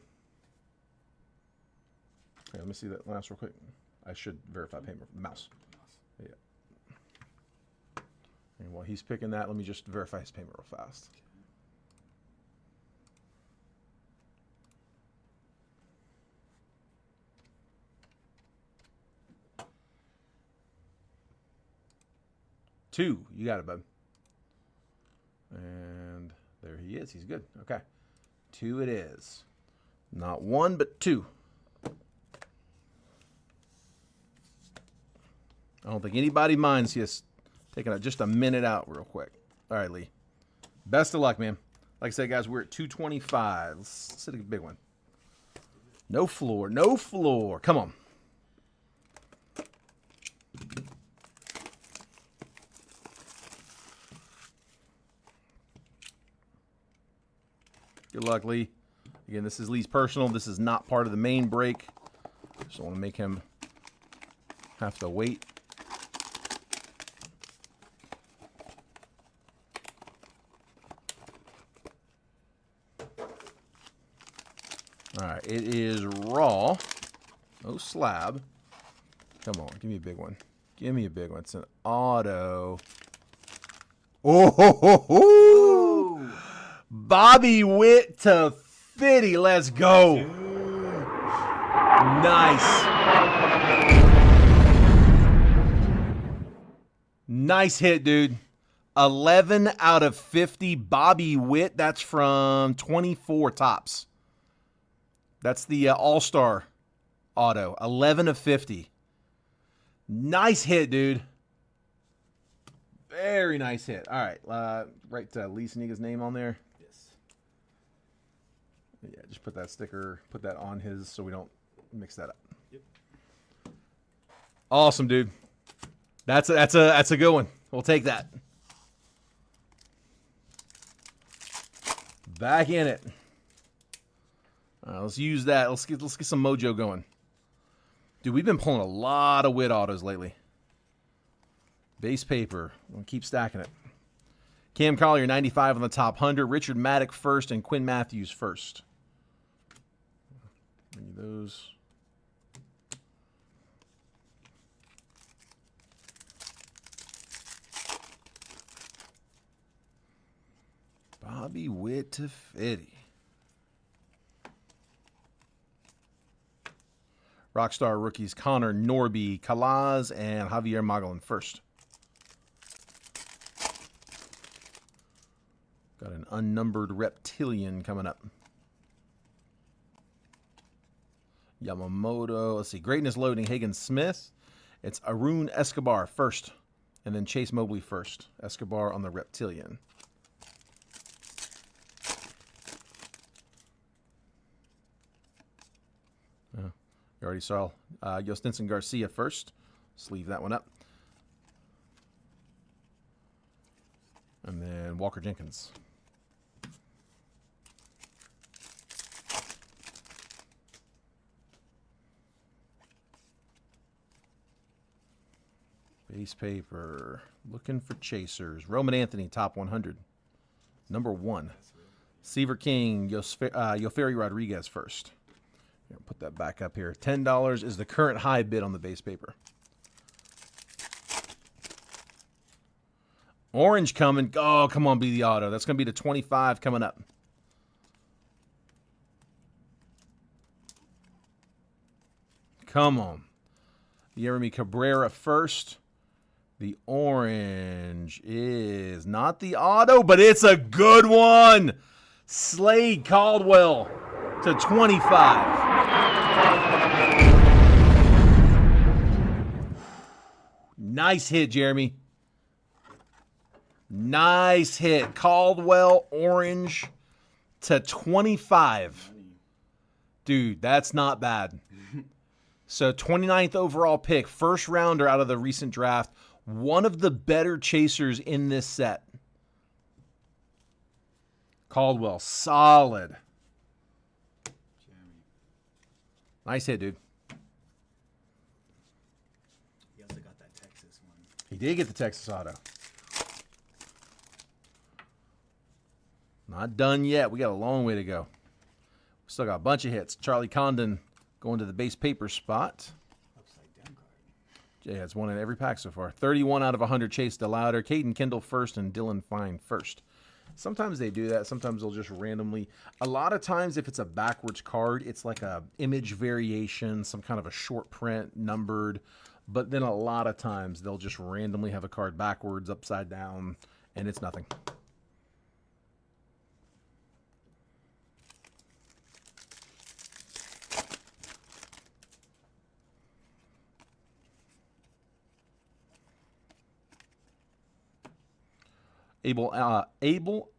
S1: Okay, let me see that last real quick. I should verify payment. Mouse. Yeah. And while he's picking that, let me just verify his payment real fast. Two. You got it, bud. And there he is. He's good. Okay. 2 it is. Not 1, but 2. I don't think anybody minds just taking just a minute out real quick. All right, Lee. Best of luck, man. Like I said, guys, we're at 225. Let's hit a big one. No floor. No floor. Come on. Good luck, Lee. Again, this is Lee's personal. This is not part of the main break. Just don't want to make him have to wait. All right, it is raw. No slab. Come on, give me a big one. Give me a big one. It's an auto. Oh, ho, ho, ho. Bobby Witt to 50. Let's go. Nice. Nice hit, dude. 11 out of 50. Bobby Witt. That's from 24 tops. That's the All-Star auto. 11 of 50. Nice hit, dude. Very nice hit. All right. Write Lee Sneaga's name on there.
S2: Yes.
S1: Yeah, just put that sticker, put that on his so we don't mix that up.
S2: Yep.
S1: Awesome, dude. That's a good one. We'll take that. Back in it. All right, let's use that. Let's get some mojo going. Dude, we've been pulling a lot of Witt autos lately. Base paper. We'll keep stacking it. Cam Collier, 95 on the top 100. Richard Maddock first and Quinn Matthews first. Bring you those. Bobby Witt to 50. Rockstar rookies Connor Norby, Kalaz, and Javier Magellan first. Got an unnumbered reptilian coming up. Yamamoto. Let's see. Greatness loading. Hagen Smith. It's Arun Escobar first. And then Chase Mobley first. Escobar on the reptilian. You already saw Yostinson Garcia first. Sleeve that one up. And then Walker Jenkins. Base paper. Looking for chasers. Roman Anthony, top 100. Number 1. Seaver King, Yoferi Rodriguez first. Put that back up here. $10 is the current high bid on the base paper. Orange coming. Oh, come on, be the auto. That's going to be the 25 coming up. Come on. Yeremy Cabrera first. The orange is not the auto, but it's a good one. Slade Caldwell to 25. Nice hit, Jeremy. Nice hit. Caldwell orange to 25. Dude, that's not bad. So 29th overall pick, first rounder out of the recent draft. One of the better chasers in this set. Caldwell, solid.
S2: Jeremy.
S1: Nice hit, dude.
S2: He also got that Texas one.
S1: He did get the Texas auto. Not done yet. We got a long way to go. Still got a bunch of hits. Charlie Condon going to the base paper spot.
S2: Upside down card.
S1: Yeah, it's one in every pack so far. 31 out of 100 Chase DeLauder. Caden Kendall first and Dylan Fine first. Sometimes they do that. Sometimes they'll just randomly. A lot of times if it's a backwards card, it's like a image variation, some kind of a short print, numbered. But then a lot of times they'll just randomly have a card backwards, upside down, and it's nothing. Adele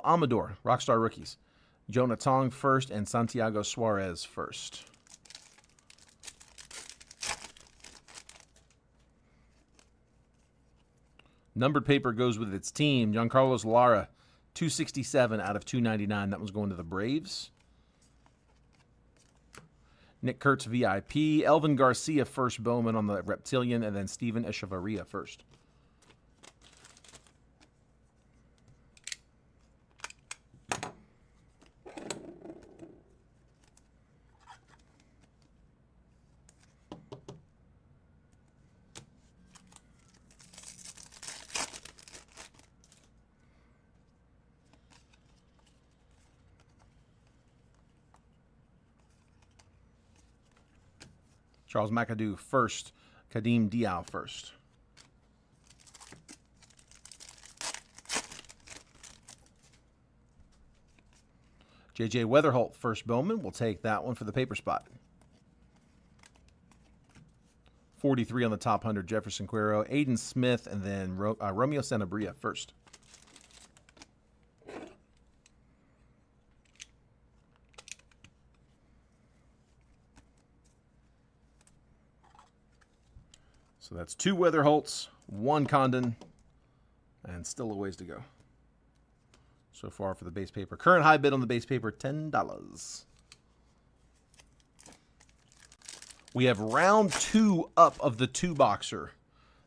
S1: Amador, Rockstar Rookies. Jonah Tong first and Santiago Suarez first. Numbered paper goes with its team. Giancarlos Lara, 267 out of 299. That one's going to the Braves. Nick Kurtz, VIP. Elvin Garcia, first Bowman on the Reptilian, and then Steven Echevarria first. Charles McAdoo first. Kadeem Diao first. J.J. Weatherholt first Bowman. We'll take that one for the paper spot. 43 on the top 100, Jefferson Cuero. Aiden Smith, and then Romeo Sanabria first. So that's 2 Weatherholts, 1 Condon, and still a ways to go. So far for the base paper. Current high bid on the base paper, $10. We have round 2 up of the 2-boxer.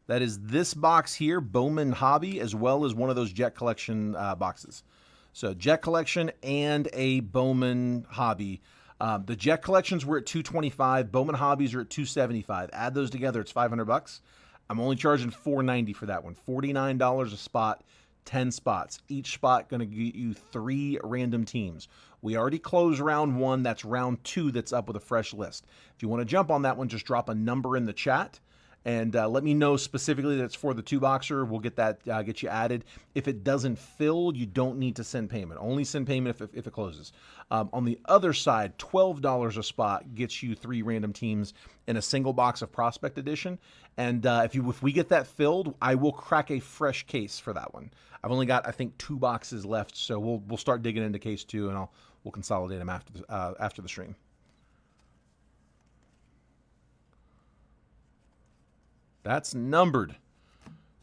S1: That is this box here, Bowman Hobby, as well as one of those Jet Collection boxes. So Jet Collection and a Bowman Hobby. The Jet Collections were at $225. Bowman Hobbies are at $275. Add those together, it's $500. I'm only charging $490 for that one. $49 a spot, 10 spots. Each spot going to get you 3 random teams. We already closed round 1. That's round 2 that's up with a fresh list. If you want to jump on that one, just drop a number in the chat. And let me know specifically that it's for the 2-boxer. We'll get that, get you added. If it doesn't fill, you don't need to send payment. Only send payment if it closes. On the other side, $12 a spot gets you 3 random teams in a single box of Prospect Edition. And if we get that filled, I will crack a fresh case for that one. I've only got, I think, 2 boxes left, so we'll start digging into case 2, and we'll consolidate them after the stream. That's numbered.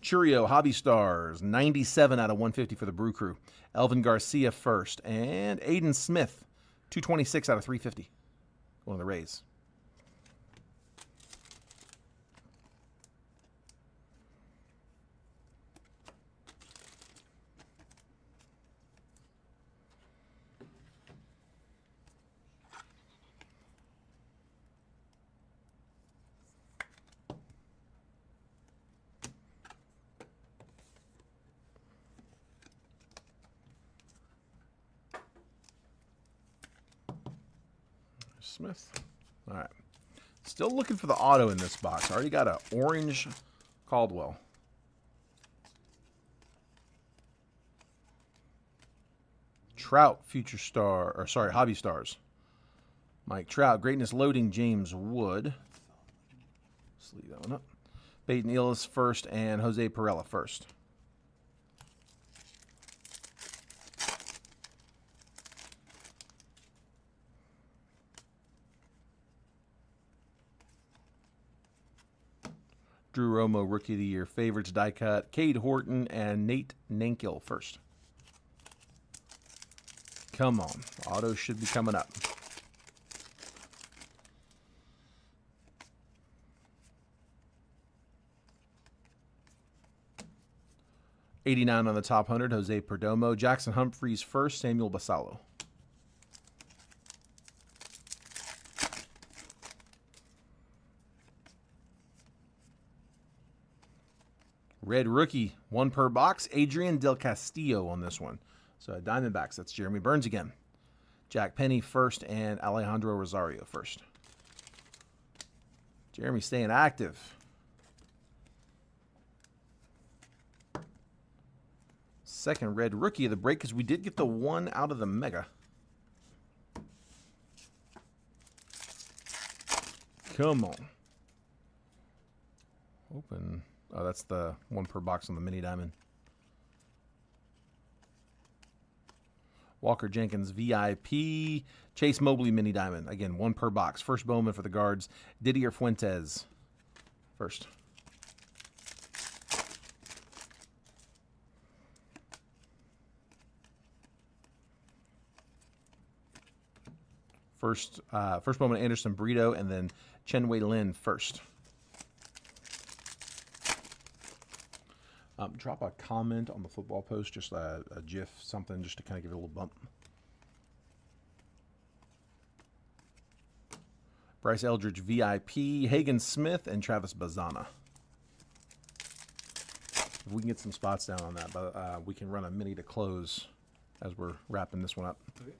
S1: Churio, Hobby Stars, 97 out of 150 for the Brew Crew. Elvin Garcia first. And Aiden Smith, 226 out of 350. One of the Rays. Smith. All right. Still looking for the auto in this box. I already got an orange Caldwell. Trout, Future Star, or sorry, Hobby Stars. Mike Trout, Greatness Loading, James Wood. Let's leave that one up. Peyton Ellis first and Jose Perella first. Drew Romo, Rookie of the Year. Favorites, die cut. Cade Horton and Nate Nankill first. Come on. Auto should be coming up. $89 on the top 100, Jose Perdomo. Jackson Humphreys first, Samuel Basallo. Red Rookie, 1 per box. Adrian Del Castillo on this one. So Diamondbacks, that's Jeremy Burns again. Jack Penny first and Alejandro Rosario first. Jeremy staying active. Second Red Rookie of the break, because we did get the 1 out of the Mega. Come on. Open. Oh, that's the 1 per box on the mini diamond. Walker Jenkins VIP. Chase Mobley Mini Diamond. Again, 1 per box. First Bowman for the guards. Didier Fuentes. First. First Bowman Anderson Brito, and then Chen Wei Lin first. Drop a comment on the football post, just a GIF, something, just to kind of give it a little bump. Bryce Eldridge VIP, Hagen Smith, and Travis Bazana. If we can get some spots down on that, but we can run a mini to close as we're wrapping this one up.
S2: Okay.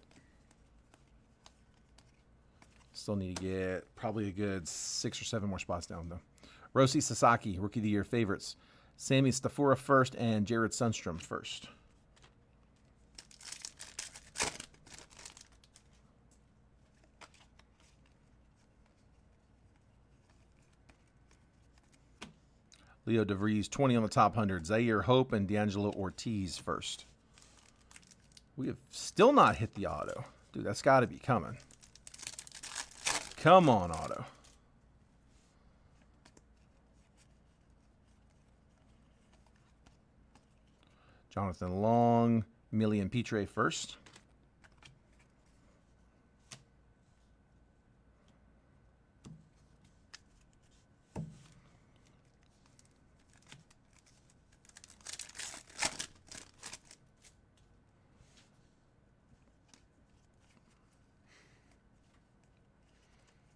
S1: Still need to get probably a good 6 or 7 more spots down, though. Rossi Sasaki, Rookie of the Year favorites. Sammy Stafura first, and Jared Sundstrom first. Leo DeVries, 20 on the top 100. Zaire Hope and D'Angelo Ortiz first. We have still not hit the auto. Dude, that's got to be coming. Come on, auto. Jonathan Long, Million Pitre first.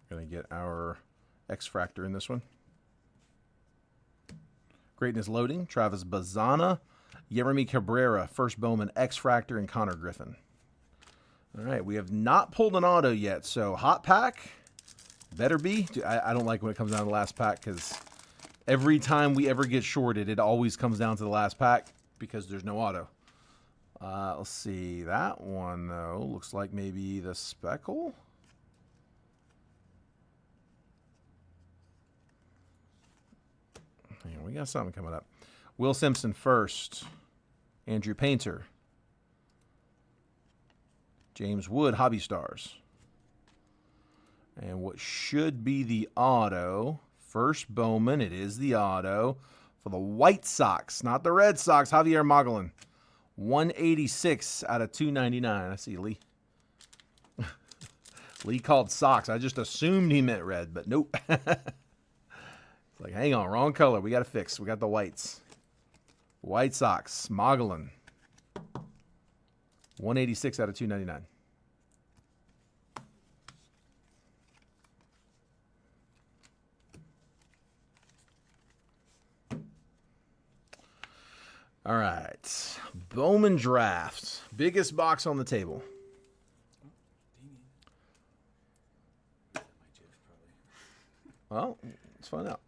S1: Going to get our X-Fractor in this one. Greatness loading. Travis Bazana. Yeremy Cabrera, first Bowman, X-Fractor, and Connor Griffin. All right, we have not pulled an auto yet, so hot pack better be. Dude, I don't like when it comes down to the last pack because every time we ever get shorted, it always comes down to the last pack because there's no auto. Let's see. That one, though, looks like maybe the Speckle. Hang on, we got something coming up. Will Simpson first. Andrew Painter. James Wood, Hobby Stars. And what should be the auto, first Bowman, it is the auto, for the White Sox, not the Red Sox, Javier Mogollon. 186 out of 299. I see Lee. Lee called Sox. I just assumed he meant red, but nope. It's like, hang on, wrong color. We got to fix. We got the whites. White Sox, Mogollon. 186 out of 299. All right. Bowman draft. Biggest box on the table. Well, let's find out.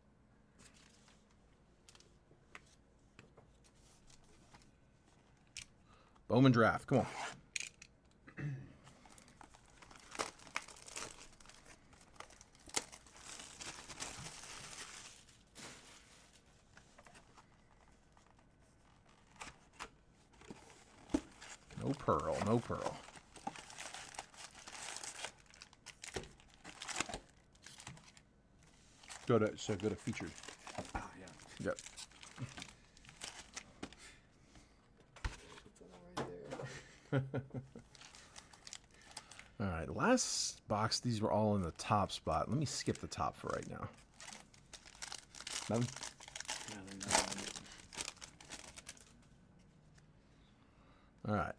S1: Bowman draft. Come on. No pearl. No pearl. Go to featured.
S2: Ah, yeah.
S1: Yep. All right, last box, these were all in the top spot. Let me skip the top for right now. Nothing? All right.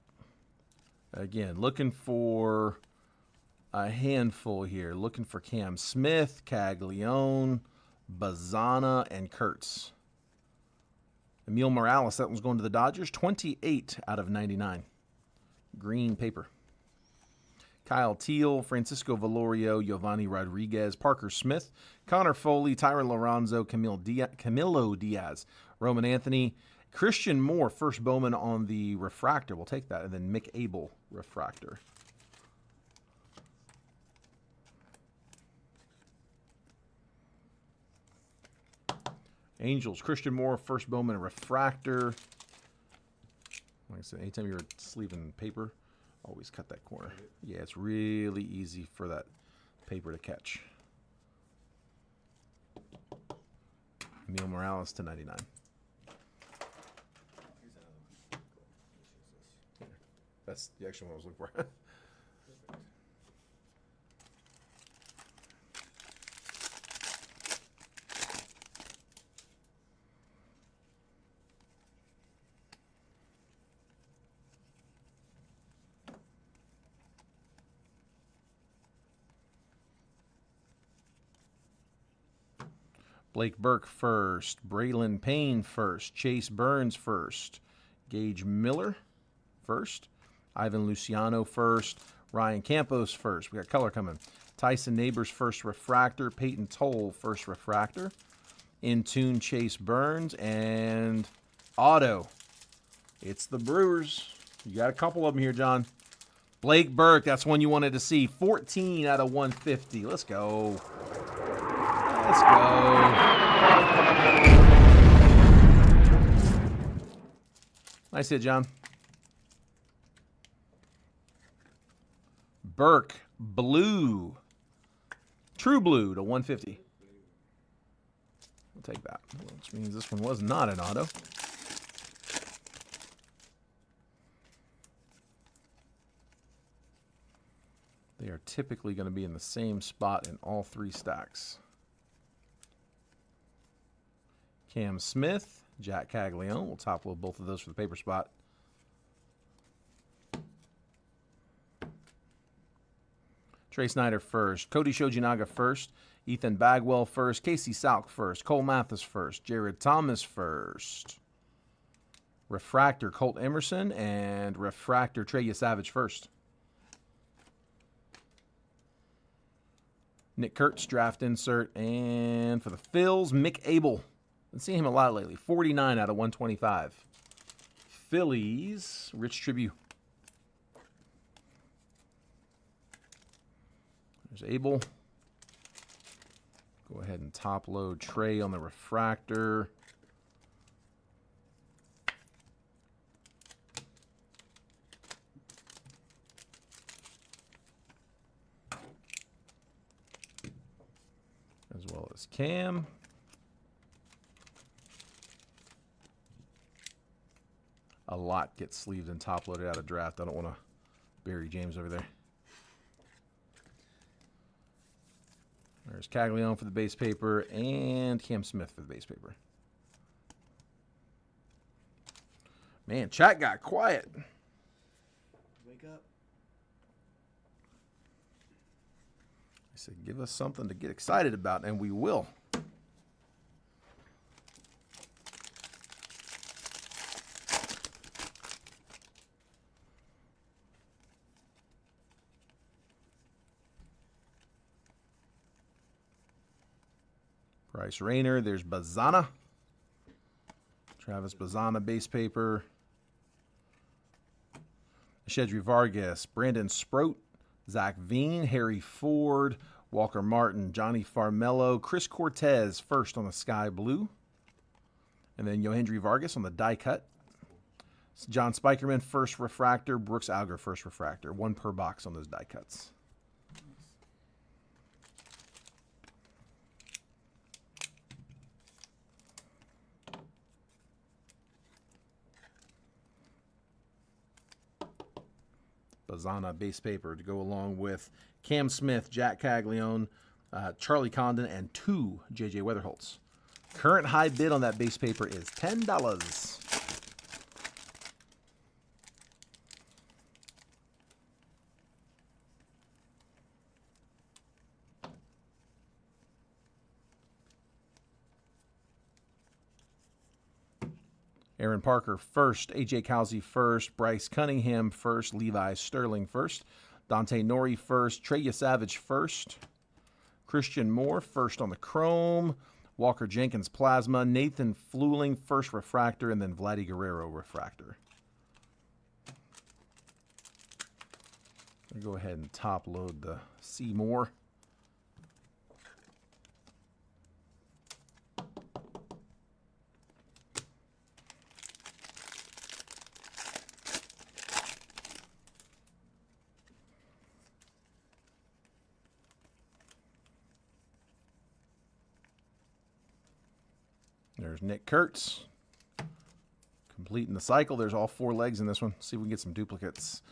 S1: Again, looking for a handful here. Looking for Cam Smith, Caglione, Bazana, and Kurtz. Emil Morales, that one's going to the Dodgers. 28 out of 99. Green paper. Kyle Teal, Francisco Valorio, Giovanni Rodriguez, Parker Smith, Connor Foley, Tyron Lorenzo, Camilo Diaz, Roman Anthony, Christian Moore, first Bowman on the refractor. We'll take that. And then Mick Abel, refractor. Angels, Christian Moore, first Bowman, refractor. Like I said, anytime you're sleeving paper. Always cut that corner. Yeah, it's really easy for that paper to catch. Emil Morales to 99. That's the actual one I was looking for. Blake Burke first, Braylon Payne first, Chase Burns first, Gage Miller first, Ivan Luciano first, Ryan Campos first. We got color coming. Tyson Neighbors first refractor, Peyton Toll first refractor, In Tune Chase Burns, and auto. It's the Brewers. You got a couple of them here, John. Blake Burke, that's one you wanted to see. 14 out of 150. Let's go. Let's go. Nice hit, John. Burke, blue. True blue to 150. We'll take that, which means this one was not an auto. They are typically going to be in the same spot in all three stacks. Cam Smith, Jack Caglione. We'll top load both of those for the paper spot. Trey Snyder first. Cody Shojinaga first. Ethan Bagwell first. Casey Salk first. Cole Mathis first. Jared Thomas first. Refractor Colt Emerson. And Refractor Trey Yesavage first. Nick Kurtz, draft insert. And for the Phils, Mick Abel. Been seeing him a lot lately. 49 out of 125. Phillies, Rich Tribute. There's Abel. Go ahead and top load Trey on the refractor. As well as Cam. A lot gets sleeved and top loaded out of draft. I don't want to bury James over there. There's Caglione for the base paper and Cam Smith for the base paper. Man, chat got quiet.
S2: Wake up.
S1: I said, give us something to get excited about, and we will. Bryce Rayner, there's Bazana. Travis Bazana, base paper. Shedry Vargas, Brandon Sproat, Zach Veen, Harry Ford, Walker Martin, Johnny Farmello, Chris Cortez first on the sky blue. And then Yohendry Vargas on the die cut. John Spikerman, first refractor. Brooks Alger, first refractor. One per box on those die cuts. Bazana base paper to go along with Cam Smith, Jack Caglione, Charlie Condon, and 2 J.J. Weatherholtz. Current high bid on that base paper is $10. Aaron Parker first, A.J. Cowsey first, Bryce Cunningham first, Levi Sterling first, Dante Nori first, Trey Yesavage first, Christian Moore first on the chrome, Walker Jenkins plasma, Nathan Fluling first refractor, and then Vladdy Guerrero refractor. I'll go ahead and top load the Seymour. There's Nick Kurtz. Completing the cycle. There's all 4 legs in this one. See if we can get some duplicates.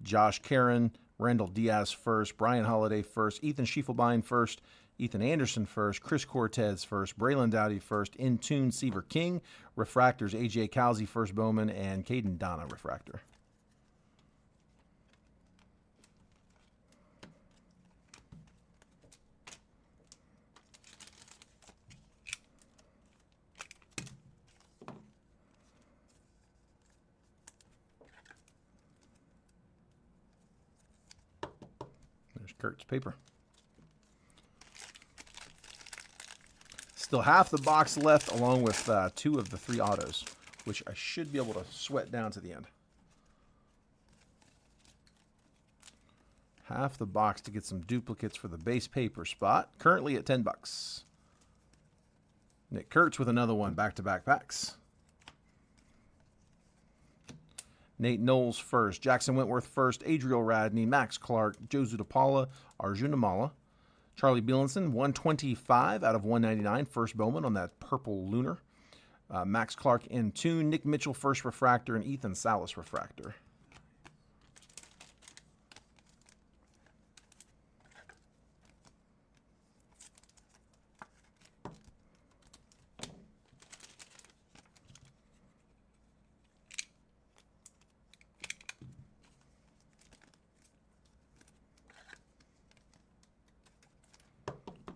S1: Josh Karen, Randall Diaz first, Brian Holiday first, Ethan Schiefelbein first, Ethan Anderson first, Chris Cortez first, Braylon Dowdy first, In Tune Seaver King, Refractors AJ Calzi first Bowman, and Caden Donna Refractor. There's Kurt's paper. Still half the box left, along with 2 of the 3 autos, which I should be able to sweat down to the end. Half the box to get some duplicates for the base paper spot. Currently at $10. Nick Kurtz with another one, back-to-back packs. Nate Knowles first, Jackson Wentworth first, Adriel Radney, Max Clark, Joe Zutapala, Arjuna Mala, Charlie Bielenson, 125 out of 199, first Bowman on that purple lunar. Max Clark in tune, Nick Mitchell first refractor, and Ethan Salas refractor.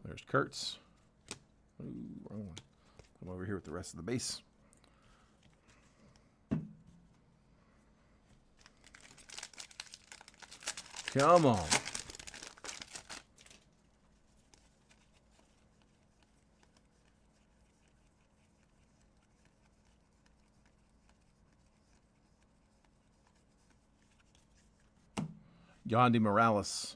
S1: There's Kurtz. Ooh, wrong one. I'm over here with the rest of the base. Come on. Yandy Morales,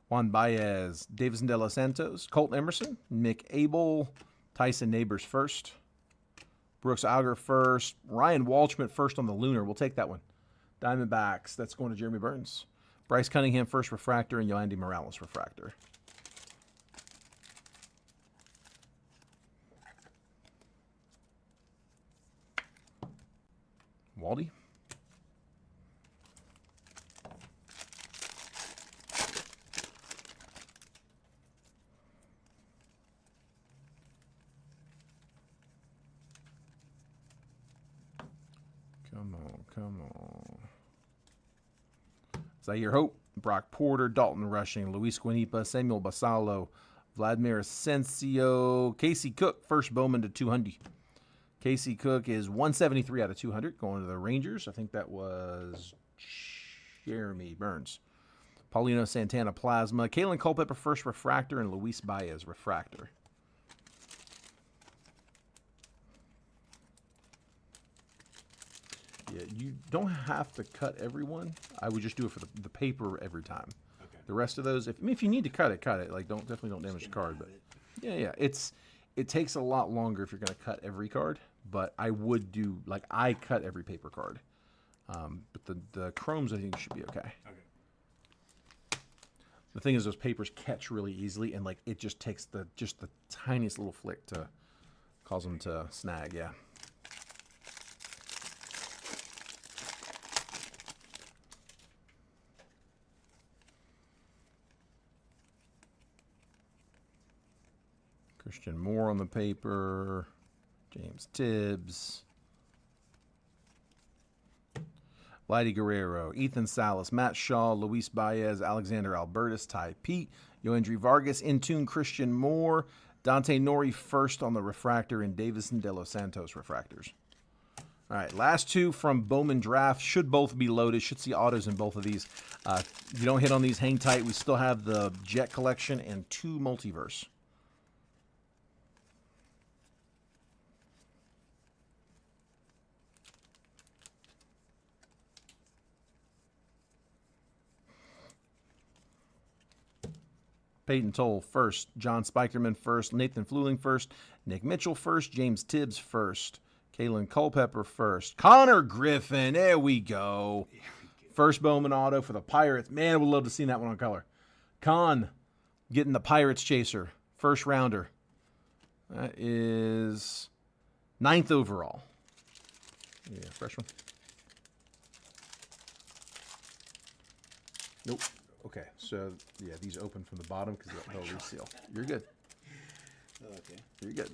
S1: Juan Baez, Davison De Los Santos, Colton Emerson, Mick Abel, Tyson Neighbors first, Brooks Auger first, Ryan Walshman first on the lunar. We'll take that one. Diamondbacks, that's going to Jeremy Burns. Bryce Cunningham first refractor, and Yandy Morales refractor. Waldy. Come on, come on. Zaire Hope, Brock Porter, Dalton Rushing, Luis Guanipa, Samuel Basalo, Vladimir Asensio, Casey Cook, first Bowman to 200. Casey Cook is 173 out of 200, going to the Rangers. I think that was Jeremy Burns. Paulino Santana Plasma, Kalen Culpepper, first refractor, and Luis Baez refractor. Yeah, you don't have to cut everyone. I would just do it for the paper every time.
S2: Okay.
S1: The rest of those, if you need to cut it, cut it. Like definitely don't damage the card. But yeah, it takes a lot longer if you're going to cut every card. But I would do I cut every paper card. But the chromes I think should be okay.
S2: Okay.
S1: The thing is, those papers catch really easily, and it just takes the tiniest little flick to cause them to snag. Yeah. Christian Moore on the paper, James Tibbs, Vladdy Guerrero, Ethan Salas, Matt Shaw, Luis Baez, Alexander Albertus, Ty Pete, Yoendry Vargas, Intune Christian Moore, Dante Nori first on the refractor, and Davison De Los Santos refractors. All right, last 2 from Bowman Draft. Should both be loaded. Should see autos in both of these. If you don't hit on these, hang tight. We still have the Jet Collection and 2 Multiverse. Peyton Toll first, John Spikerman first, Nathan Fluling first, Nick Mitchell first, James Tibbs first, Kalen Culpepper first, Connor Griffin, there we go. First Bowman auto for the Pirates. Man, I would love to see that one on color. Con getting the Pirates chaser, first rounder. That is 9th overall. Yeah, fresh one. Nope. Okay, so yeah, these open from the bottom because they'll reseal. You're good.
S2: Okay.
S1: You're good.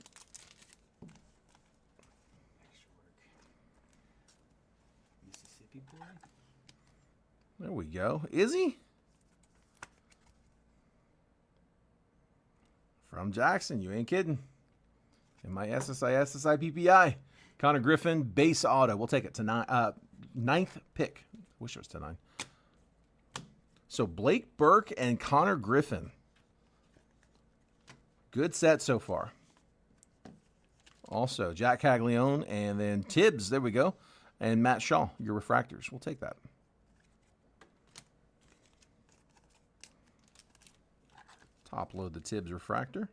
S2: Extra work. Mississippi boy.
S1: There we go. Is he? From Jackson. You ain't kidding. In my SSI PPI. Connor Griffin, base auto. We'll take it to 9th pick. Wish it was to 9. So Blake Burke and Connor Griffin. Good set so far. Also, Jack Caglione and then Tibbs. There we go. And Matt Shaw, your refractors. We'll take that. Top load the Tibbs refractor.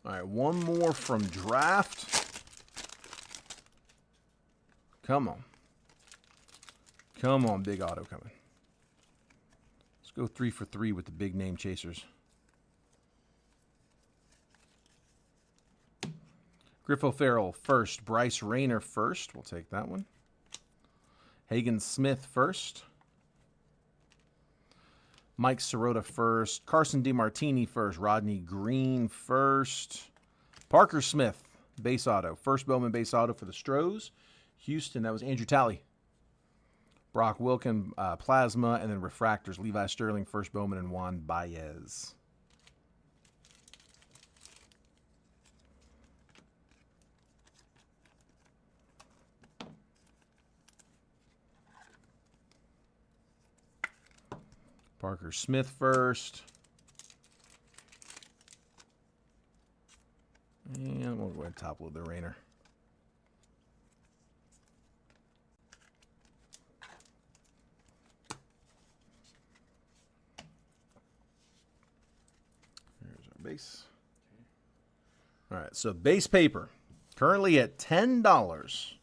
S1: All right, one more from draft. Come on. Come on, big auto coming. Let's go 3 for 3 with the big name chasers. Griff O'Farrell first. Bryce Rayner first. We'll take that one. Hagen Smith first. Mike Sirota first. Carson DeMartini first. Rodney Green first. Parker Smith, base auto. First Bowman base auto for the Stros. Houston, that was Andrew Talley. Brock Wilken, plasma, and then refractors. Levi Sterling, first Bowman, and Juan Baez. Parker Smith first. And we'll go ahead and top load the Rayner. Here's our base. All right, so base paper, currently at $10.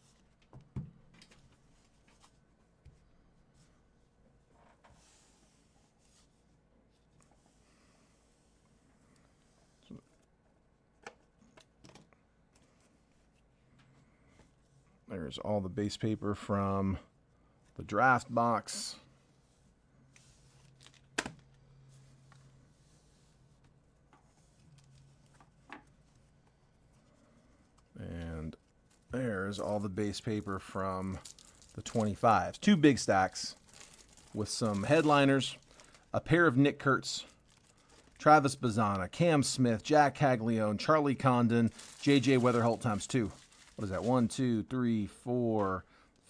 S1: There's all the base paper from the draft box. And there's all the base paper from the 25s. 2 big stacks with some headliners, a pair of Nick Kurtz, Travis Bazzana, Cam Smith, Jack Caglione, Charlie Condon, J.J. Weatherholt times 2. What is that? 1, 2, 3, 4,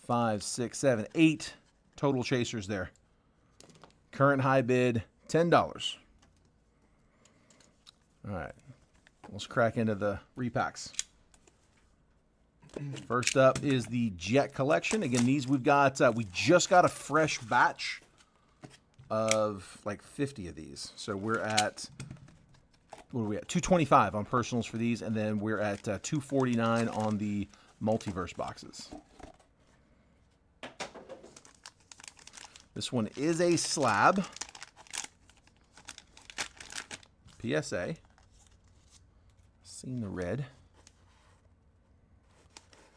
S1: 5, 6, 7, 8 total chasers there. Current high bid, $10. All right. Let's crack into the repacks. First up is the Jet Collection. Again, these we've got, we just got a fresh batch of like 50 of these. So we're at, what are we at? 225 on personals for these, and then we're at 249 on the multiverse boxes. This one is a slab. PSA. Seen the red.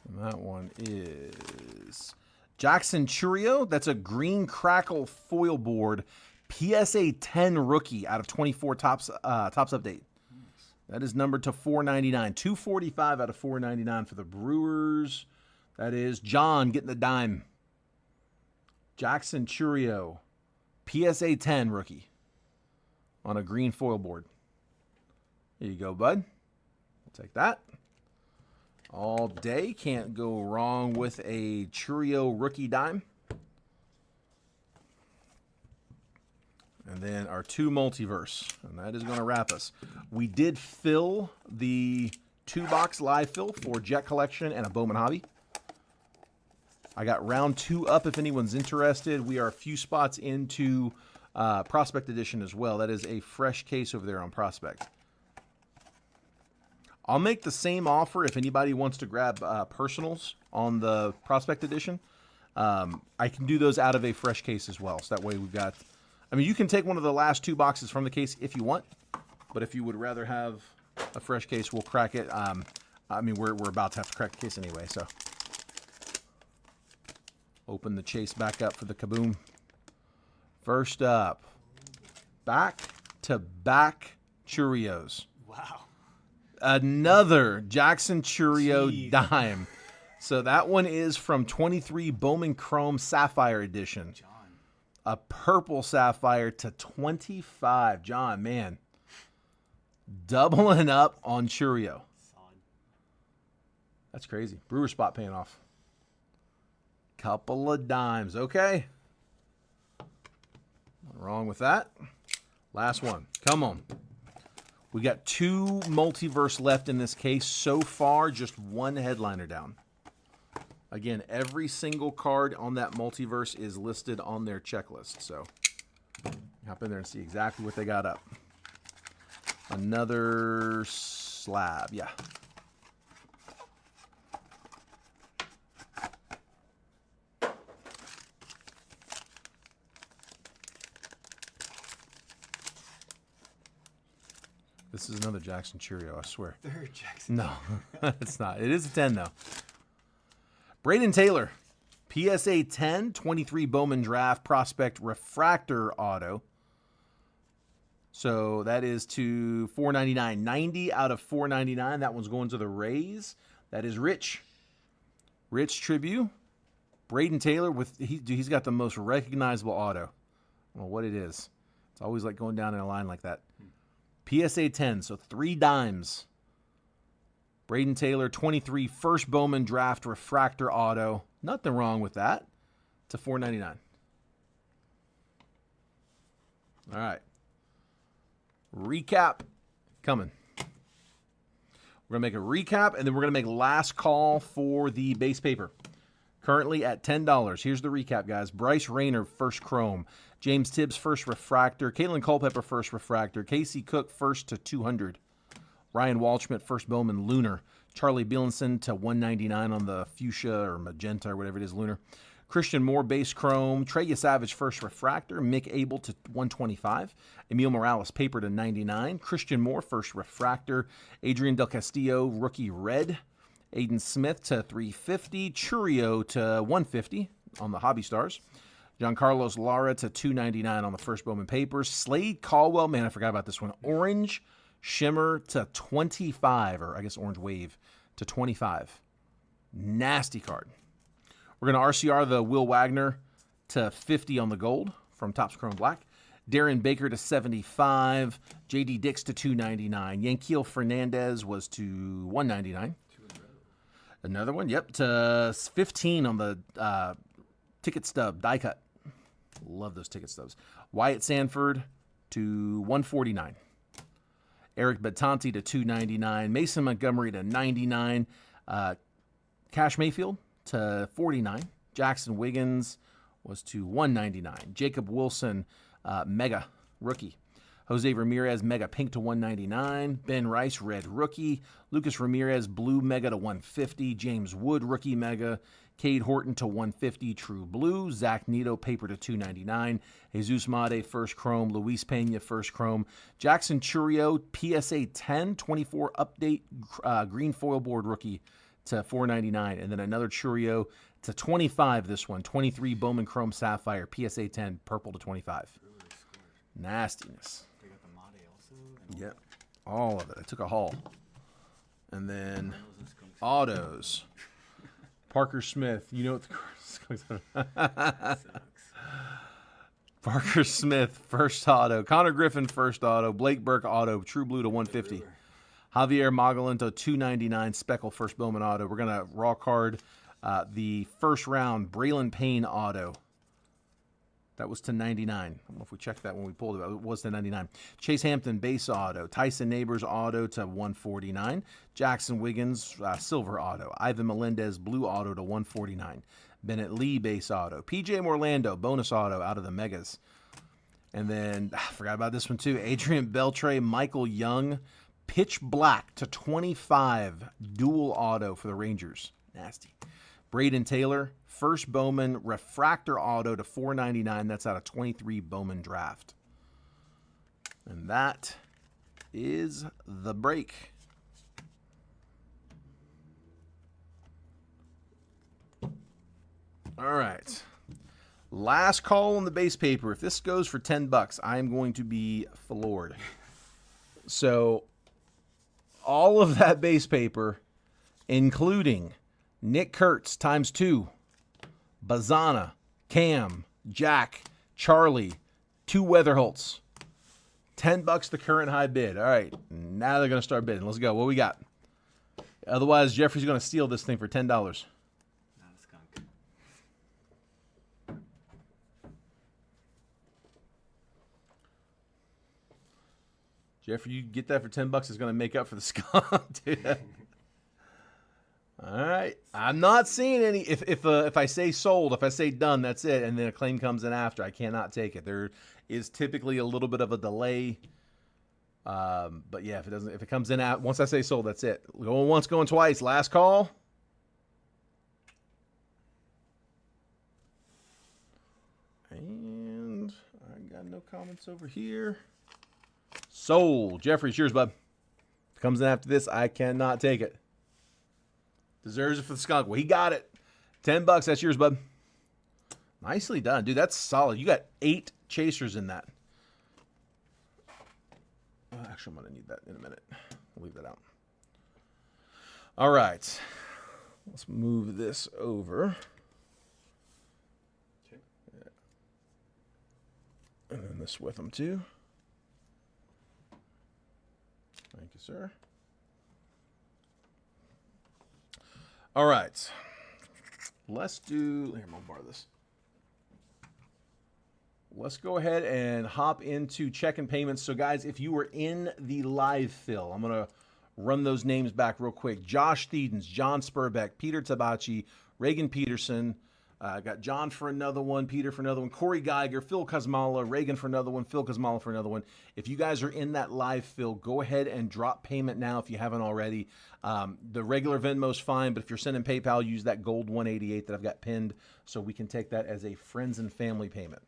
S1: And that one is Jackson Churio. That's a green crackle foil board. PSA 10 rookie out of 24 tops update. Nice. That is numbered to $4.99. 245 out of $4.99 for the Brewers. That is John getting the dime. Jackson Churio, PSA 10 rookie on a green foil board. Here you go, bud. We'll take that. All day. Can't go wrong with a Churio rookie dime. And then our 2 multiverse, and that is going to wrap us. We did fill the 2-box live fill for Jet Collection and a Bowman Hobby. I got round 2 up if anyone's interested. We are a few spots into Prospect Edition as well. That is a fresh case over there on Prospect. I'll make the same offer if anybody wants to grab personals on the Prospect Edition. I can do those out of a fresh case as well. So that way we've got... I mean, you can take one of the last 2 boxes from the case if you want. But if you would rather have a fresh case, we'll crack it. I mean, we're about to have to crack the case anyway, so. Open the chase back up for the kaboom. First up, back-to-back Cheerios.
S2: Wow.
S1: Another Jackson Cheerio
S2: Jeez.
S1: dime. So that one is from 23 Bowman Chrome Sapphire Edition.
S2: John.
S1: A purple sapphire to 25. John, man. Doubling up on Cheerio.
S2: Solid.
S1: That's crazy. Brewer spot paying off. Couple of dimes. Okay. Nothing wrong with that. Last one. Come on. We got 2 multiverse left in this case. So far, just 1 headliner down. Again, every single card on that multiverse is listed on their checklist. So hop in there and see exactly what they got up. Another slab. Yeah. This is another Jackson Cheerio, I swear.
S2: Third Jackson.
S1: No, it's not. It is a 10, though. Braden Taylor, PSA 10, 23 Bowman Draft Prospect Refractor Auto. So that is to $4.99. 90 out of $4.99. That one's going to the Rays. That is Rich. Rich Tribute. Braden Taylor, he's got the most recognizable auto. I don't know what it is. It's always like going down in a line like that. PSA 10, so 3 dimes. Braden Taylor, 23, first Bowman Draft Refractor Auto. Nothing wrong with that. To $4.99. All right. Recap coming. We're going to make a recap, and then we're going to make last call for the base paper. Currently at $10. Here's the recap, guys. Bryce Rayner, first Chrome. James Tibbs, first Refractor. Caitlin Culpepper, first Refractor. Casey Cook, first to 200. Ryan Walschmidt, first Bowman Lunar. Charlie Bielenson to 199 on the Fuchsia or Magenta or whatever it is, Lunar. Christian Moore, base Chrome. Trey Savage, first Refractor. Mick Abel to 125. Emil Morales, paper to 99. Christian Moore, first Refractor. Adrian Del Castillo, rookie red. Aiden Smith to 350. Churio to 150 on the Hobby Stars. Giancarlos Lara to 299 on the first Bowman papers. Slade Caldwell, man, I forgot about this one. Orange Shimmer to 25, or I guess Orange Wave to 25. Nasty card. We're going to RCR the Will Wagner to 50 on the gold from Topps Chrome Black. Darren Baker to 75. J.D. Dix to 299. Yanquiel Fernandez was to 199. Another one, yep, to 15 on the ticket stub, die cut. Love those ticket stubs. Wyatt Sanford to 149. Eric Batanti to 299. Mason Montgomery to 99. Cash Mayfield to 49. Jackson Wiggins was to 199. Jacob Wilson, mega rookie. Jose Ramirez, mega pink to 199. Ben Rice, red rookie. Lucas Ramirez, blue mega to 150. James Wood, rookie mega. Cade Horton to 150, true blue. Zach Nito, paper to 299. Jesus Made, first chrome. Luis Pena, first chrome. Jackson Churio, PSA 10, 24 update, green foil board rookie to 499. And then another Churio to 25, this one. 23 Bowman Chrome Sapphire, PSA 10, purple to 25. Nastiness.
S2: They got the Made also.
S1: Yep, all of it. I took a haul. And then autos. Parker Smith. You know what the Parker Smith, first auto. Connor Griffin, first auto. Blake Burke, auto. True blue to 150. Javier Magalento, 299. Speckle, first Bowman auto. We're going to raw card the first round. Braylon Payne, auto. That was to 99. I don't know if we checked that when we pulled it. It was to 99. Chase Hampton, base auto. Tyson Neighbors, auto to 149. Jackson Wiggins, silver auto. Ivan Melendez, blue auto to 149. Bennett Lee, base auto. PJ Morlando, bonus auto out of the Megas. And then, I forgot about this one too. Adrian Beltre, Michael Young, pitch black to 25. Dual auto for the Rangers. Nasty. Braden Taylor, first Bowman refractor auto to $4.99. That's out of 23 Bowman draft. And that is the break. All right. Last call on the base paper. If this goes for $10, I'm going to be floored. So, all of that base paper, including Nick Kurtz times 2, Bazana, Cam, Jack, Charlie, 2 Weatherholts. $10 the current high bid. All right, now they're going to start bidding. Let's go. What we got? Otherwise, Jeffrey's going to steal this thing for $10.
S2: Not a skunk.
S1: Jeffrey, you get that for $10, it's going to make up for the skunk, dude. All right, I'm not seeing any. If I say sold, if I say done, that's it, and then a claim comes in after, I cannot take it. There is typically a little bit of a delay, but yeah, if it comes in out once I say sold, that's it. Going once, going twice. Last call. And I got no comments over here. Sold. Jeffrey, it's yours, bud. If it comes in after this, I cannot take it. Deserves it for the skunk. Well, he got it. $10. That's yours, bud. Nicely done, dude. That's solid. You got 8 chasers in that. Actually, I'm going to need that in a minute. I'll leave that out. All right. Let's move this over.
S2: Okay.
S1: Yeah. And then this with them, too. Thank you, sir. All right. Let's do... Here, I'm going to borrow this. Let's go ahead and hop into checking payments. So, guys, if you were in the live fill, I'm going to run those names back real quick. Josh Thedens, John Spurbeck, Peter Tabachi, Reagan Peterson. Got John for another one, Peter for another one, Corey Geiger, Phil Kosmala, Reagan for another one, Phil Kosmala for another one. If you guys are in that live fill, go ahead and drop payment now if you haven't already. The regular Venmo's fine, but if you're sending PayPal, use that gold 188 that I've got pinned so we can take that as a friends and family payment.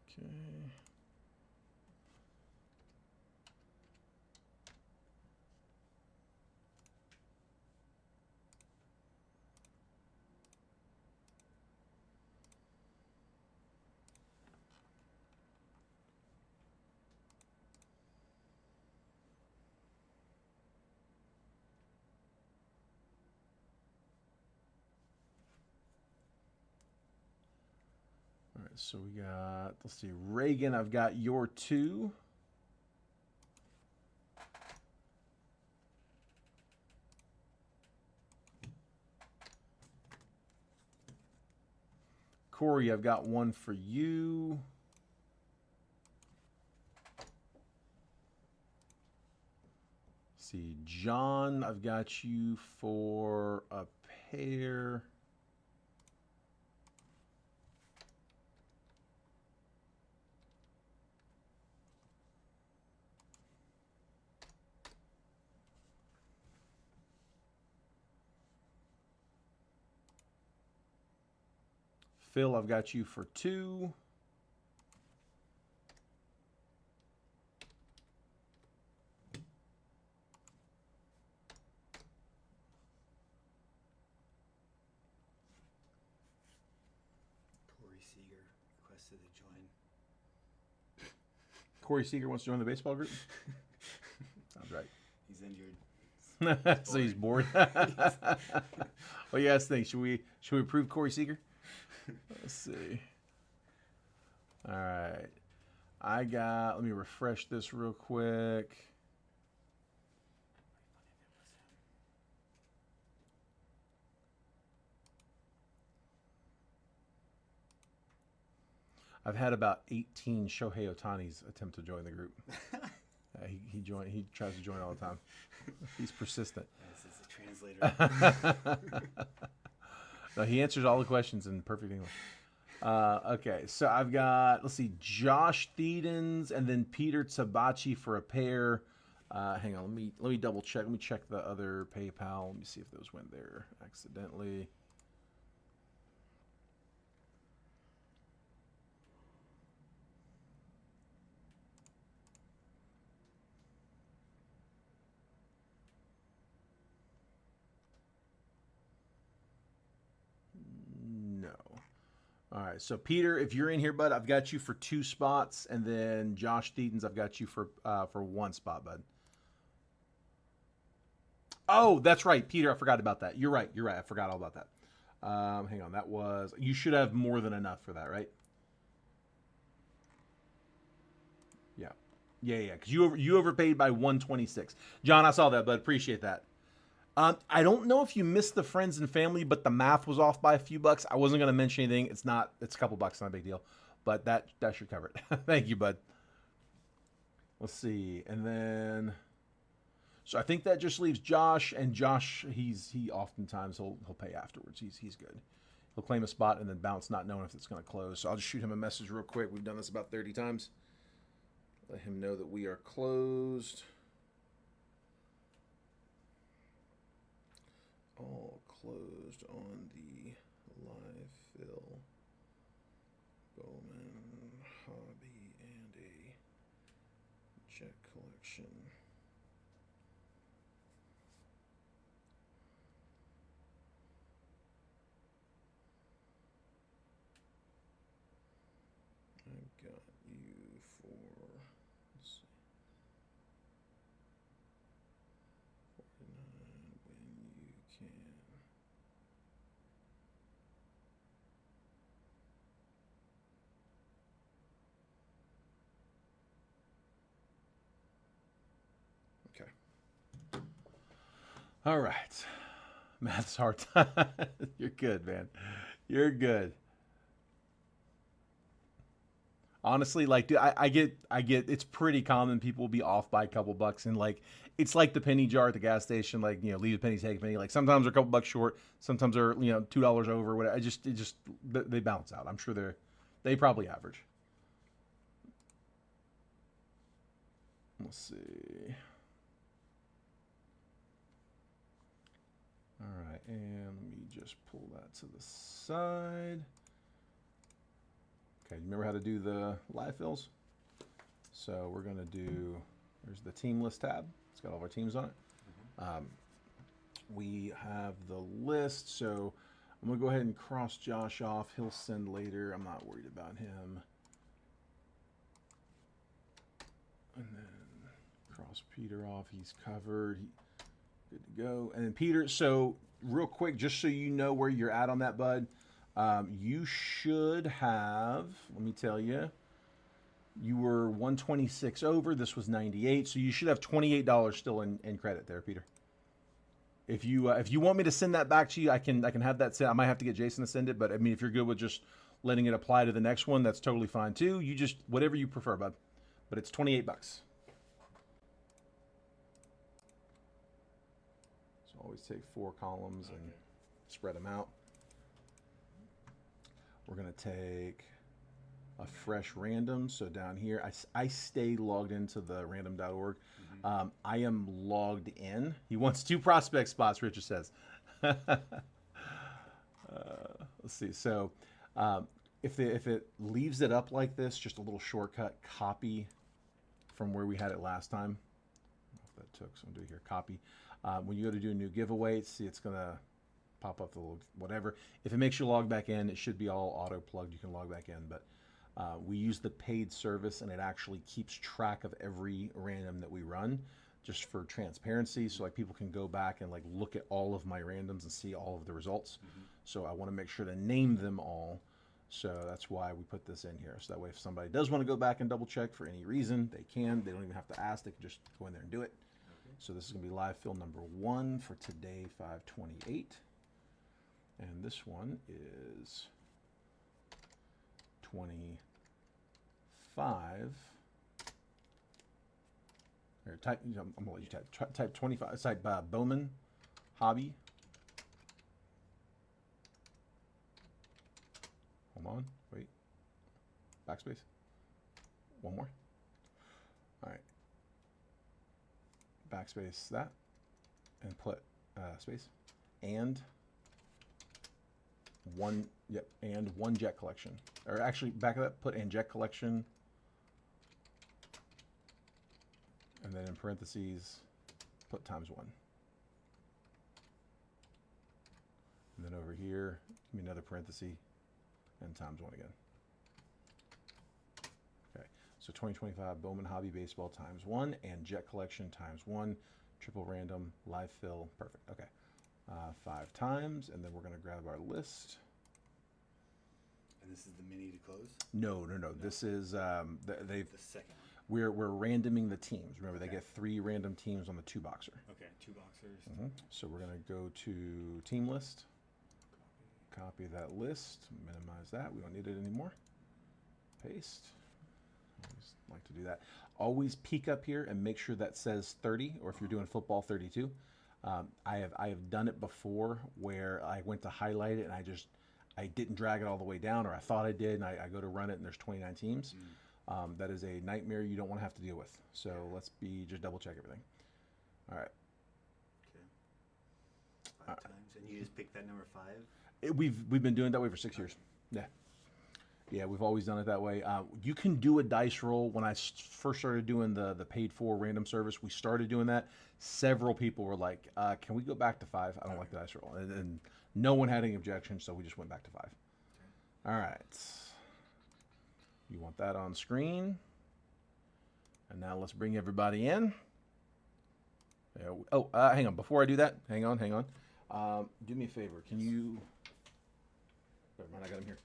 S1: Okay. All right, so we got, let's see, Reagan, I've got your 2. Corey, I've got 1 for you. Let's see, John, I've got you for a pair. Phil, I've got you for 2.
S2: Corey Seager requested to join.
S1: Corey Seager wants to join the baseball group? Sounds right.
S2: He's injured.
S1: So he's bored. What do you guys think? Should we approve Corey Seager? Let's see. All right. Let me refresh this real quick. I've had about 18 Shohei Ohtani's attempt to join the group. He tries to join all the time. He's persistent.
S2: This is a translator.
S1: No, he answers all the questions in perfect English. Okay, so I've got, let's see, Josh Thedens and then Peter Tabachi for a pair. Hang on, let me double check. Let me check the other PayPal. Let me see if those went there accidentally. All right, so Peter, if you're in here, bud, I've got you for 2 spots, and then Josh Theetens, I've got you for 1 spot, bud. Oh, that's right, Peter. I forgot about that. You're right. You're right. I forgot all about that. Hang on. That was, you should have more than enough for that, right? Yeah. Yeah, yeah. Because you overpaid by 126. John, I saw that, bud. Appreciate that. I don't know if you missed the friends and family, but the math was off by a few bucks. I wasn't going to mention anything. It's not. It's a couple bucks. Not a big deal. But that should cover it. Thank you, bud. Let's see, and then. So I think that just leaves Josh, and Josh, he oftentimes he'll pay afterwards. He's good. He'll claim a spot and then bounce, not knowing if it's going to close. So I'll just shoot him a message real quick. We've done this about 30 times. Let him know that we are closed. All closed on the live fill, Bowman, hobby, and a jet collection. I've got you for, let's see, 49 when you can. Okay. All right. Math's hard time. You're good, man. You're good. Honestly, like, dude, I get, it's pretty common people will be off by a couple bucks, and like, it's like the penny jar at the gas station, like, you know, leave a penny, take a penny. Like, sometimes they're a couple bucks short, sometimes they're, you know, $2 over, whatever. They balance out. I'm sure they probably average. Let's see. All right, and let me just pull that to the side. Okay, you remember how to do the live fills? So we're gonna do, there's the team list tab. It's got all of our teams on it. We have the list, so I'm gonna go ahead and cross Josh off. He'll send later. I'm not worried about him. And then cross Peter off. He's covered. Good to go. And then Peter, so real quick, just so you know where you're at on that, bud, you should have, let me tell you, you were 126 over. This was 98, so you should have $28 still in credit there, Peter. If you want me to send that back to you, I can have that sent. I might have to get Jason to send it, but I mean, if you're good with just letting it apply to the next one, that's totally fine too. You just whatever you prefer, bud. But it's 28 bucks. So always take 4 columns and spread them out. We're gonna take a fresh random. So down here, I stay logged into the random.org. I am logged in. He wants 2 prospect spots, Richard says. Let's see. So if it leaves it up like this, just a little shortcut, copy from where we had it last time. I don't know if that took, so I'm doing here, copy. When you go to do a new giveaway, see it's going to pop up the little whatever. If it makes you log back in, it should be all auto plugged. You can log back in, but we use the paid service, and it actually keeps track of every random that we run, just for transparency. So like people can go back and like look at all of my randoms and see all of the results. So I want to make sure to name them all. So that's why we put this in here. So that way, if somebody does want to go back and double check for any reason, they can. They don't even have to ask. They can just go in there and do it. So this is going to be live fill number 1 for today, 5/28. And this one is 25. Here, type. I'm gonna let you type. Type 25. Type Bowman hobby. Hold on. Wait. Backspace. One more. All right. Backspace that, and put space, and one. Yep. And one jet collection. Or actually, back of that, put and jet collection. And then in parentheses, put ×1. And then over here, give me another parenthesis, and times 1 again. Okay, so 2025 Bowman Hobby Baseball times 1 and Jet Collection times 1, triple random, live fill, perfect. Okay, 5 times, and then we're going to grab our list.
S2: And this is the mini to close?
S1: No. This is they've.
S2: The second one.
S1: We're randoming the teams. Remember,
S2: Okay.
S1: they get 3 random teams on the 2-boxer.
S2: Okay, 2 boxers.
S1: So we're going to go to team list. Copy that list. Minimize that. We don't need it anymore. Paste. Always like to do that. Always peek up here and make sure that says 30, or if you're doing football, 32. I have done it before where I went to highlight it and I didn't drag it all the way down, or I thought I did, and I go to run it and there's 29 teams. That is a nightmare you don't want to have to deal with. So let's just double check everything. All right.
S2: Okay. 5 times, and you just pick that number 5.
S1: We've been doing it that way for 6 years. Yeah, we've always done it that way. You can do a dice roll. When I first started doing the paid for random service, we started doing that. Several people were like, "Can we go back to 5? I don't like the dice roll," and no one had any objections, so we just went back to 5.
S2: Okay.
S1: All right. You want that on screen. And now let's bring everybody in. Hang on. Before I do that, hang on. Do me a favor. Can you... Never mind, I got him here.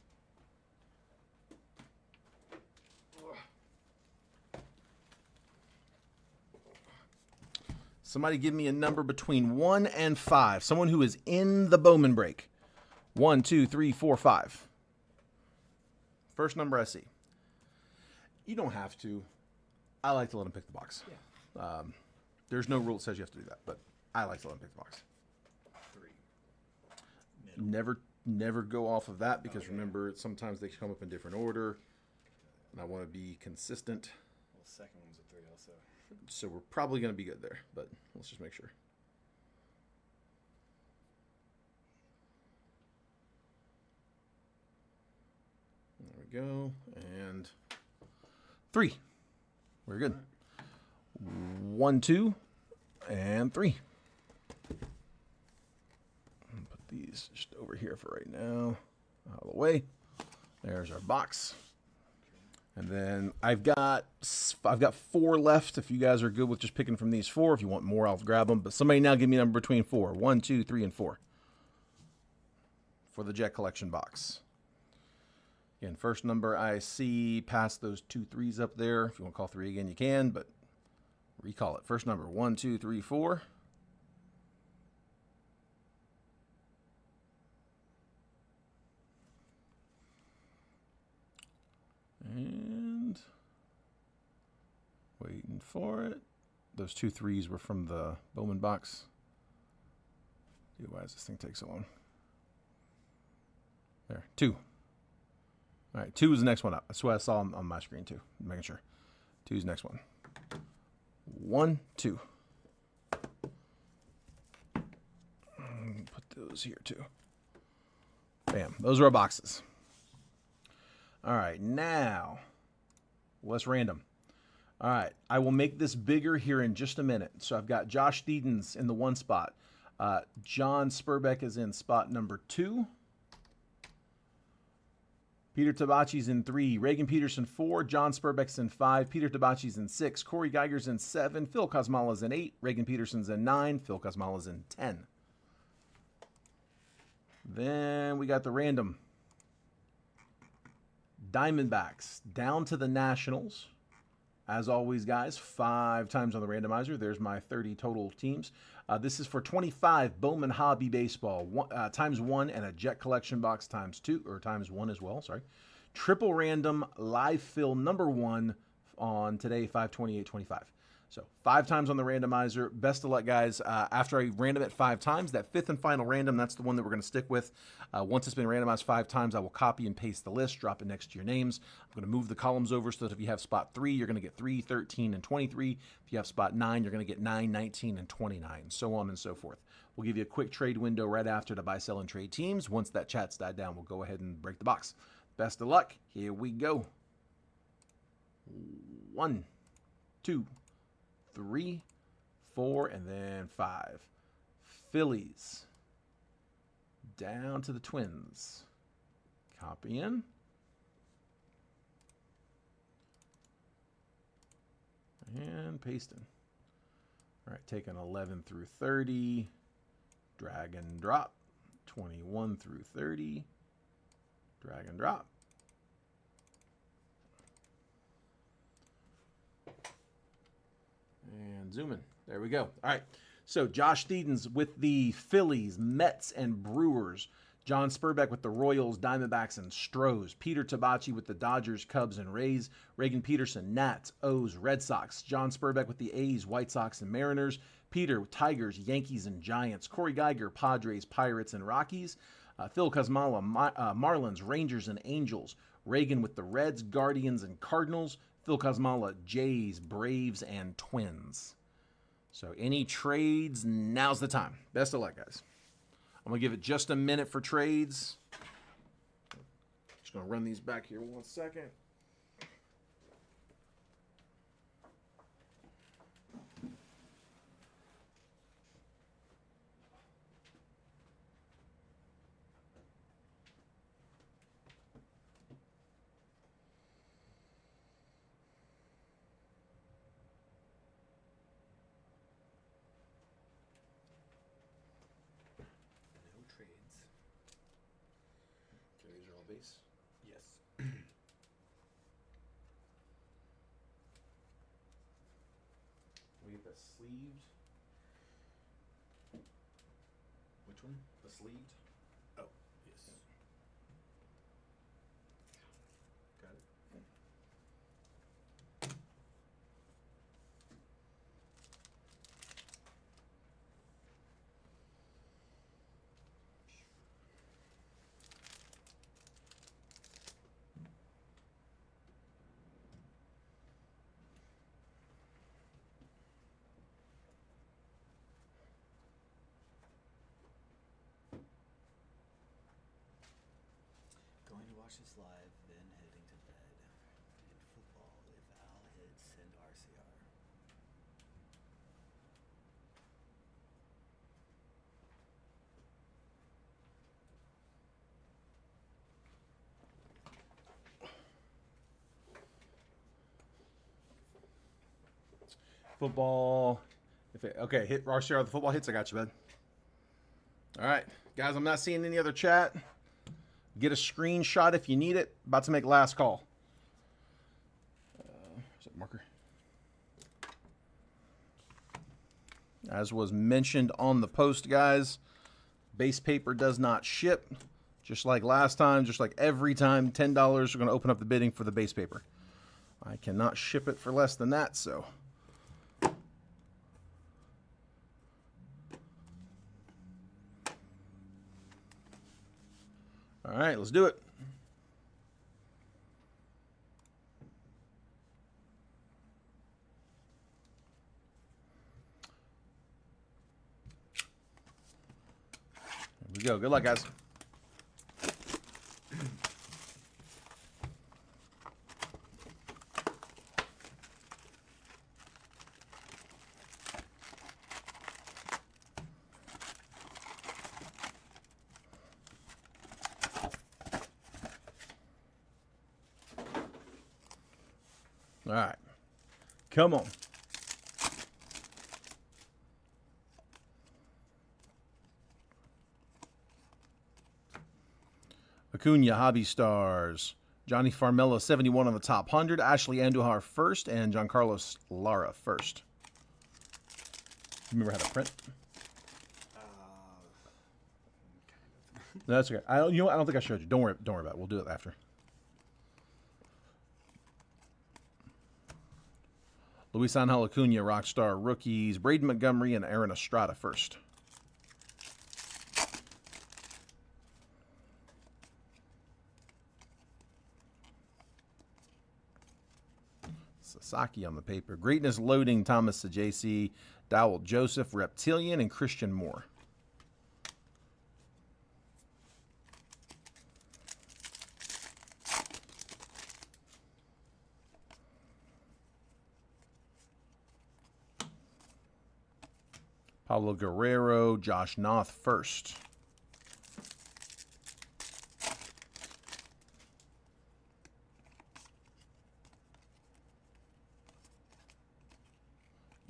S1: Somebody give me a number between 1 and 5. Someone who is in the Bowman break. 1, 2, 3, 4, 5. First number I see. You don't have to. I like to let them pick the box.
S2: Yeah.
S1: There's no rule that says you have to do that, but I like to let them pick the box.
S2: 3.
S1: Never go off of that, because remember, sometimes they come up in different order, and I want to be consistent.
S2: Well, the second one's a 3 also.
S1: So we're probably going to be good there, but let's just make sure. There we go. And 3. We're good. 1, 2, and 3. Put these just over here for right now. Out of the way. There's our box. And then I've got 4 left. If you guys are good with just picking from these 4, if you want more, I'll grab them. But somebody now give me a number between 4. 1, 2, 3, and 4 for the Jet Collection box. Again, first number I see past those 2 3s up there. If you want to call 3 again, you can, but recall it. First number, 1, 2, 3, 4. And waiting for it. Those 2 3s were from the Bowman box. Dude, why does this thing take so long? There, 2. All right, 2 is the next one up. That's what I saw on my screen too. I'm making sure. 2 is the next one. 1, 2. Put those here too. Bam. Those are our boxes. All right, now let's random. All right, I will make this bigger here in just a minute. So I've got Josh Deedens in the 1 spot. John Spurbeck is in spot number 2. Peter Tabachi's in 3. Reagan Peterson 4. John Spurbeck's in 5. Peter Tabachi's in 6. Corey Geiger's in 7. Phil Kosmala's in 8. Reagan Peterson's in 9. Phil Kosmala's in 10. Then we got the random. Diamondbacks down to the Nationals. As always, guys, 5 times on the randomizer. There's my 30 total teams. This is for 25 Bowman Hobby Baseball, times 1, and a Jet Collection box times 2, or times 1 as well, sorry. Triple random live fill number 1 on today, 5/28/25. So 5 times on the randomizer. Best of luck, guys. After I random it 5 times, that 5th and final random, that's the one that we're going to stick with. Once it's been randomized 5 times, I will copy and paste the list, drop it next to your names. I'm going to move the columns over so that if you have spot 3, you're going to get 3, 13, and 23. If you have spot 9, you're going to get 9, 19, and 29, so on and so forth. We'll give you a quick trade window right after to buy, sell, and trade teams. Once that chat's died down, we'll go ahead and break the box. Best of luck. Here we go. 1, 2, 3, 4, and then 5. Phillies down to the Twins. Copy in. And paste in. All right, taking 11 through 30. Drag and drop. 21 through 30. Drag and drop. And zoom in. There we go. All right. So Josh Thedens with the Phillies, Mets, and Brewers. John Spurbeck with the Royals, Diamondbacks, and Stros. Peter Tabachi with the Dodgers, Cubs, and Rays. Reagan Peterson, Nats, O's, Red Sox. John Spurbeck with the A's, White Sox, and Mariners. Peter, Tigers, Yankees, and Giants. Corey Geiger, Padres, Pirates, and Rockies. Phil Kosmala, Marlins, Rangers, and Angels. Reagan with the Reds, Guardians, and Cardinals. Phil Kosmala, Jays, Braves, and Twins. So any trades, now's the time. Best of luck, guys. I'm going to give it just a minute for trades. Just going to run these back here 1 second. Base?
S2: Yes.
S1: We get the sleeved. Which one? The sleeved?
S2: Oh, yes.
S1: Got it.
S2: Going to watch this live, then heading to bed. In football, if Al hits, send RCR.
S1: Football. Okay, hit RCR. The football hits. I got you, bud. All right, guys. I'm not seeing any other chat. Get a screenshot if you need it. About to make last call. Is that marker? As was mentioned on the post, guys, base paper does not ship. Just like last time, just like every time, $10. We're going to open up the bidding for the base paper. I cannot ship it for less than that, so. All right, let's do it. Here we go. Good luck, guys. All right. Come on. Acuna, Hobby Stars. Johnny Farmella, 71 on the top 100. Ashley Andujar first, and Giancarlos Lara first. Remember how to print? No, that's okay. I don't think I showed you. Don't worry about it. We'll do it after. Luis Angel Acuna, Rockstar rookies. Braden Montgomery and Aaron Estrada first. Sasaki on the paper. Greatness loading, Thomas Sajaci, Dowell Joseph, Reptilian, and Christian Moore. Pablo Guerrero, Josh Noth first.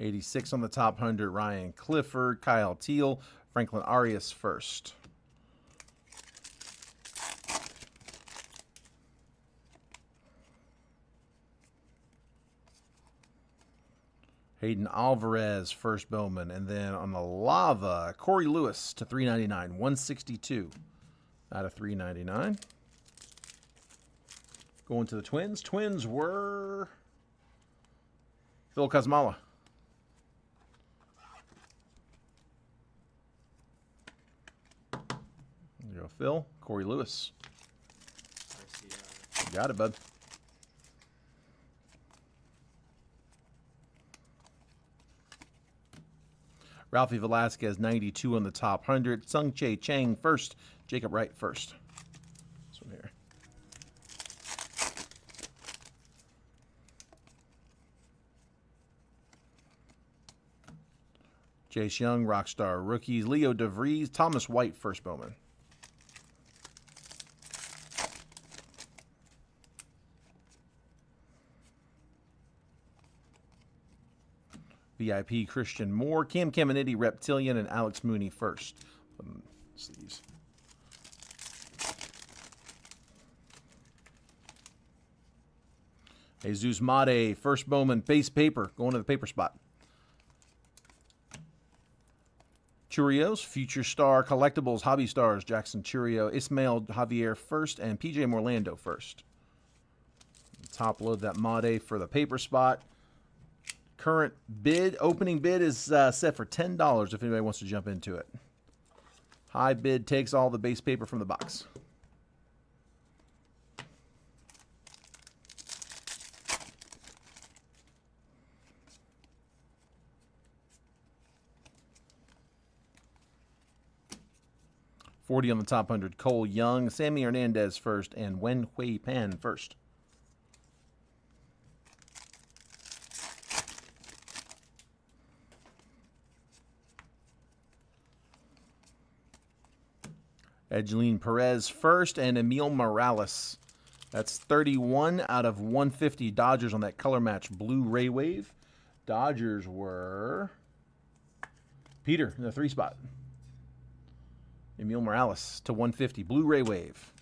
S1: 86 on the top 100, Ryan Clifford, Kyle Teal, Franklin Arias first. Hayden Alvarez, first Bowman. And then on the lava, Corey Lewis to 399, 162 out of 399. Going to the Twins. Twins were Phil Kazmala. There you go, Phil. Corey Lewis. You got it, bud. Ralphie Velasquez, 92 on the top 100. Sung Chae Chang first. Jacob Wright first. This one here. Jace Young, Rockstar rookies. Leo DeVries, Thomas White, first Bowman. VIP Christian Moore, Cam Caminiti, Reptilian, and Alex Mooney first. Sleeves. Jesus Mate, first Bowman, base paper, going to the paper spot. Churios, Future Star, Collectibles, Hobby Stars, Jackson Churio, Ismael Javier first, and PJ Morlando first. Top load that Mate for the paper spot. Current bid, opening bid is set for $10 if anybody wants to jump into it. High bid takes all the base paper from the box. $40 on the top 100, Cole Young, Sammy Hernandez first, and Wen Hui Pan first. Edgeline Perez first, and Emil Morales. That's 31 out of 150 Dodgers on that color match blue Ray Wave. Dodgers were Peter in the 3 spot. Emil Morales to 150, blue Ray Wave.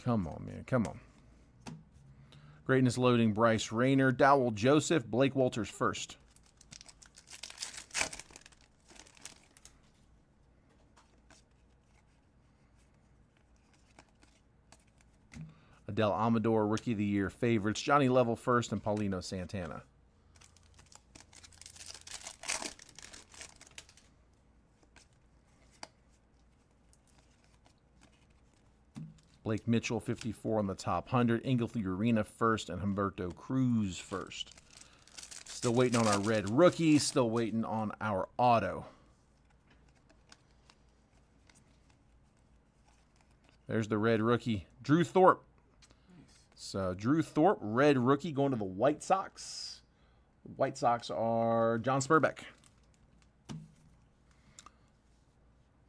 S1: Come on, man, come on. Greatness loading, Bryce Rayner, Dowell Joseph, Blake Walters first. Adele Amador, Rookie of the Year favorites, Johnny Level first, and Paulino Santana. Blake Mitchell, 54 on the top 100. Engelfield Arena first, and Humberto Cruz first. Still waiting on our red rookie. Still waiting on our auto. There's the red rookie, Drew Thorpe. So Drew Thorpe, red rookie, going to the White Sox. The White Sox are John Spurbeck,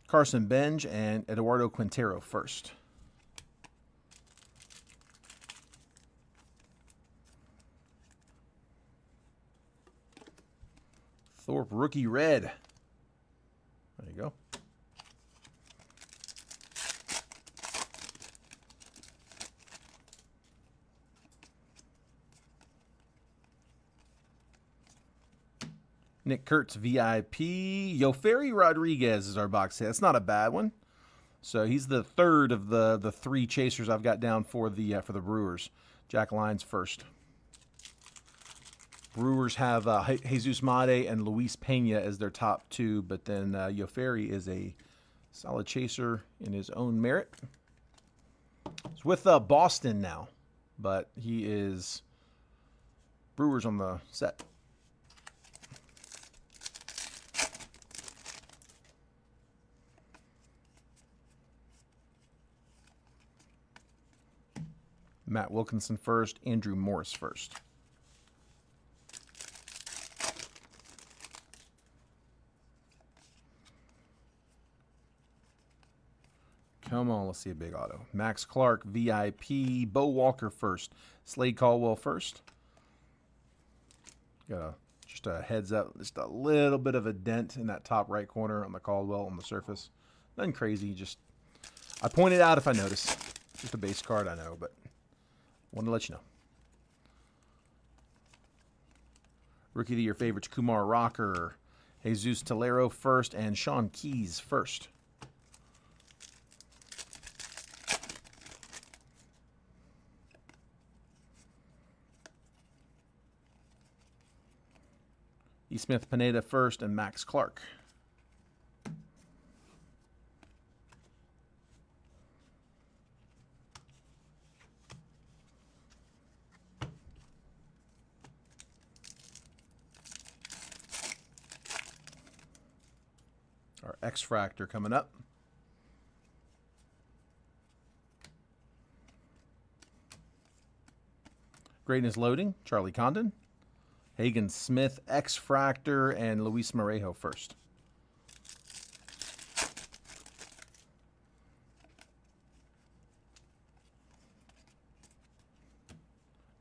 S1: Carson Benj, and Eduardo Quintero first. Thorpe, rookie red. There you go. Nick Kurtz, VIP. Yoferi Rodriguez is our box hit. That's not a bad one. So he's the third of the 3 chasers I've got down for the Brewers. Jack Lyons first. Brewers have Jesus Mate and Luis Pena as their top 2, but then Yoferi is a solid chaser in his own merit. He's with Boston now, but he is Brewers on the set. Matt Wilkinson first, Andrew Morris first. Come on, let's see a big auto. Max Clark, VIP, Bo Walker first. Slade Caldwell first. Got just a heads up, just a little bit of a dent in that top right corner on the Caldwell on the surface. Nothing crazy, just I point it out if I notice. Just a base card, I know, but wanted to let you know. Rookie of the Year favorites, Kumar Rocker, Jesus Tolero first, and Sean Keys first. E. Smith Pineda first, and Max Clark. Our X-Fractor coming up. Greatness loading, Charlie Condon. Hagen Smith, X-Fractor, and Luis Morejo first.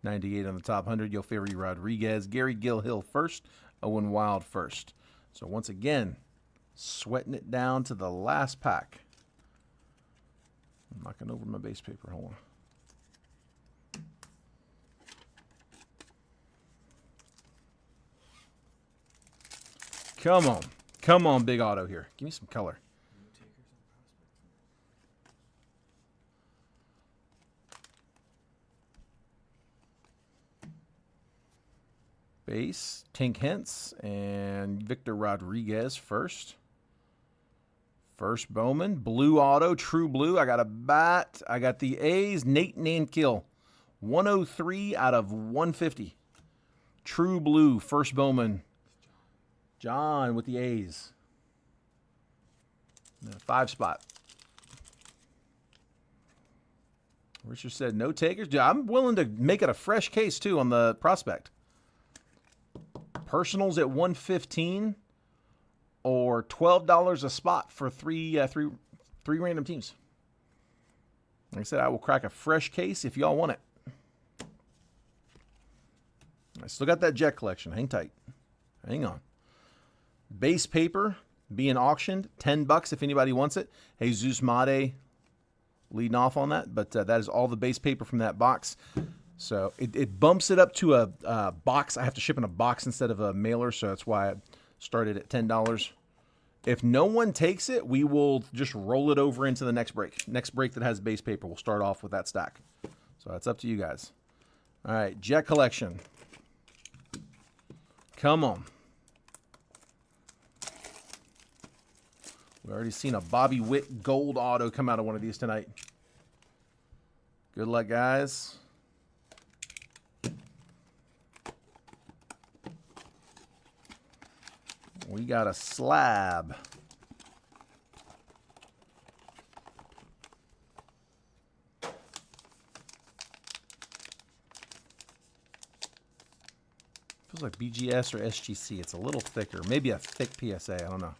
S1: .98 on the top 100, Yoferi Rodriguez. Gary Gilhill first, Owen Wild first. So once again, sweating it down to the last pack. I'm knocking over my base paper. Hold on. Come on. Come on, big auto here. Give me some color. Base, Tink Hentz, and Victor Rodriguez first. First Bowman. Blue auto, true blue. I got a bat. I got the A's, Nate Nankill. 103 out of 150. True blue, first Bowman. John with the A's. 5 spot. Richard said no takers. Dude, I'm willing to make it a fresh case too on the prospect. Personals at 115 or $12 a spot for three random teams. Like I said, I will crack a fresh case if y'all want it. I still got that Jet collection. Hang tight. Hang on. Base paper being auctioned, $10 if anybody wants it. Jesus Made leading off on that, but that is all the base paper from that box. So it bumps it up to a box. I have to ship in a box instead of a mailer, so that's why I started at $10. If no one takes it, we will just roll it over into the next break. Next break that has base paper, we'll start off with that stack. So it's up to you guys. All right, Jet collection. Come on. We've already seen a Bobby Witt gold auto come out of one of these tonight. Good luck, guys. We got a slab. Feels like BGS or SGC. It's a little thicker. Maybe a thick PSA. I don't know.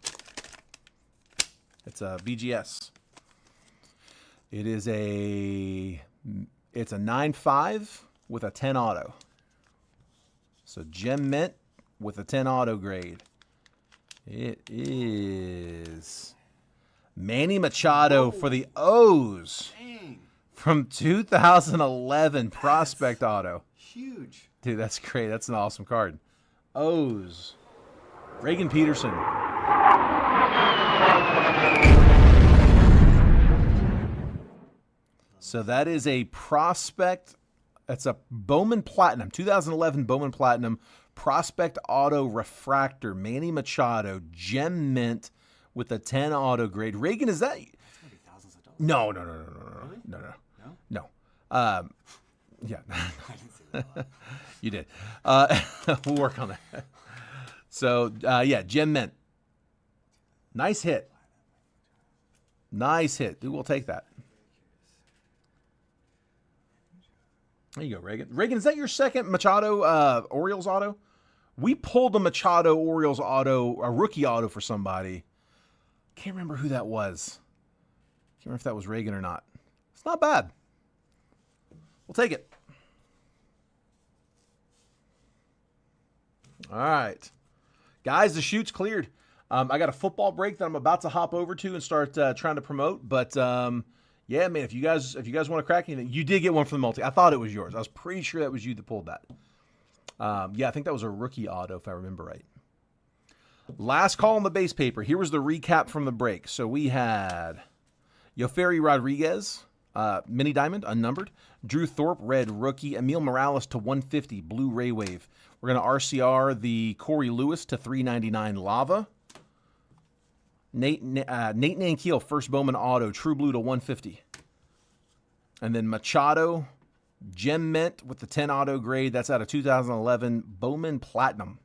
S1: It's a BGS. It is it's a 9.5 with a 10 auto. So Gem Mint with a 10 auto grade. It is Manny Machado for the O's.
S2: Dang.
S1: From 2011 prospect auto.
S2: Huge.
S1: Dude, that's great. That's an awesome card. O's. Reagan Peterson. So that is a prospect. That's a Bowman Platinum, 2011 Bowman Platinum prospect auto refractor. Manny Machado, Gem Mint with a 10 auto grade. Reagan, is that?
S2: It's gonna be thousands of dollars.
S1: No.
S2: Really?
S1: No. Yeah.
S2: I didn't say that.
S1: You did. We'll work on that. So, yeah, Gem Mint. Nice hit. Nice hit. Dude, we'll take that. There you go, Reagan. Reagan, is that your second Machado Orioles auto? We pulled a Machado Orioles auto, a rookie auto for somebody. Can't remember who that was. Can't remember if that was Reagan or not. It's not bad. We'll take it. All right. Guys, the shoot's cleared. I got a football break that I'm about to hop over to and start trying to promote. But, yeah, man, if you guys want to crack anything, you did get one from the multi. I thought it was yours. I was pretty sure that was you that pulled that. Yeah, I think that was a rookie auto, if I remember right. Last call on the base paper. Here was the recap from the break. So we had Yoferi Rodriguez, mini diamond, unnumbered. Drew Thorpe, red rookie. Emil Morales to 150, blue Ray Wave. We're going to RCR the Corey Lewis to 399 lava. Nate Nankiel, first Bowman auto, true blue to 150. And then Machado, gem mint with the 10 auto grade. That's out of 2011 Bowman Platinum.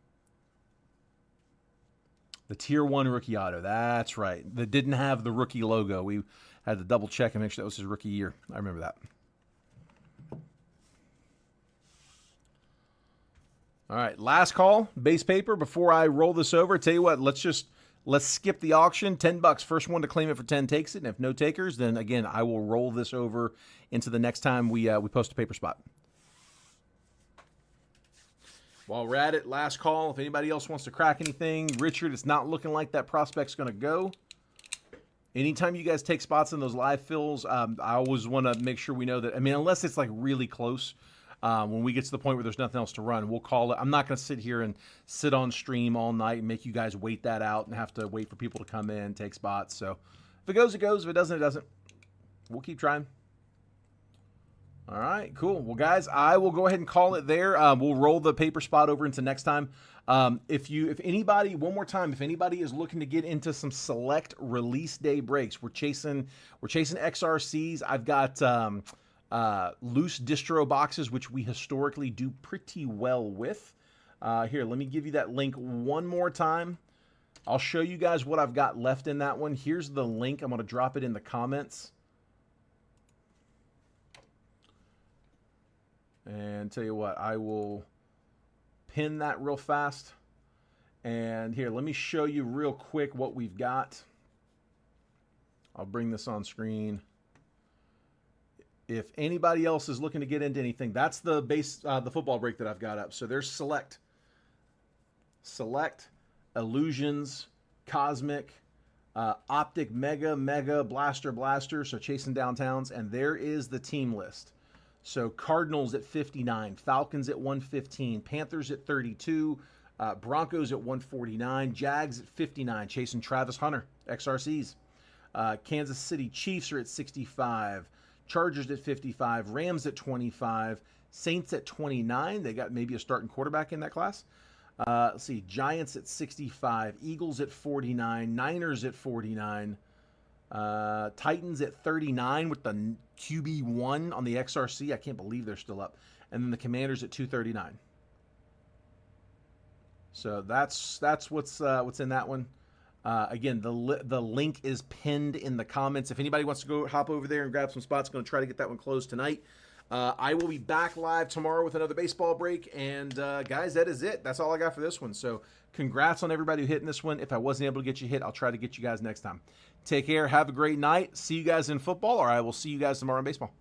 S1: The tier 1 rookie auto. That's right. That didn't have the rookie logo. We had to double check and make sure that was his rookie year. I remember that. All right, last call, base paper. Before I roll this over, tell you what, let's skip the auction. $10. First one to claim it for 10 takes it. And if no takers, then again, I will roll this over into the next time we post a paper spot. While we're at it, last call. If anybody else wants to crack anything, Richard, it's not looking like that prospect's going to go. Anytime you guys take spots in those live fills, I always want to make sure we know that. I mean, unless it's like really close. When we get to the point where there's nothing else to run, we'll call it. I'm not going to sit here and sit on stream all night and make you guys wait that out and have to wait for people to come in, take spots. So if it goes, it goes. If it doesn't, it doesn't. We'll keep trying. All right, cool. Well, guys, I will go ahead and call it there. We'll roll the paper spot over into next time. If anybody, one more time, if anybody is looking to get into some select release day breaks, we're chasing XRCs. I've got loose distro boxes, which we historically do pretty well with. Here, let me give you that link one more time. I'll show you guys what I've got left in that one. Here's the link. I'm going to drop it in the comments. And tell you what, I will pin that real fast. And here, let me show you real quick what we've got. I'll bring this on screen. If anybody else is looking to get into anything, that's the football break that I've got up. So there's select, illusions, cosmic, optic, mega, blaster. So chasing downtowns, and there is the team list. So Cardinals at 59, Falcons at 115, Panthers at 32, Broncos at 149, Jags at 59, chasing Travis Hunter, XRCs. Kansas City Chiefs are at 65, Chargers at 55, Rams at 25, Saints at 29. They got maybe a starting quarterback in that class. Let's see, Giants at 65, Eagles at 49, Niners at 49, Titans at 39 with the QB1 on the XRC. I can't believe they're still up. And then the Commanders at 239. So that's what's in that one. Again, the link is pinned in the comments. If anybody wants to go hop over there and grab some spots, going to try to get that one closed tonight. I will be back live tomorrow with another baseball break. And guys, that is it. That's all I got for this one. So congrats on everybody who hit in this one. If I wasn't able to get you hit, I'll try to get you guys next time. Take care. Have a great night. See you guys in football, or I will see you guys tomorrow in baseball.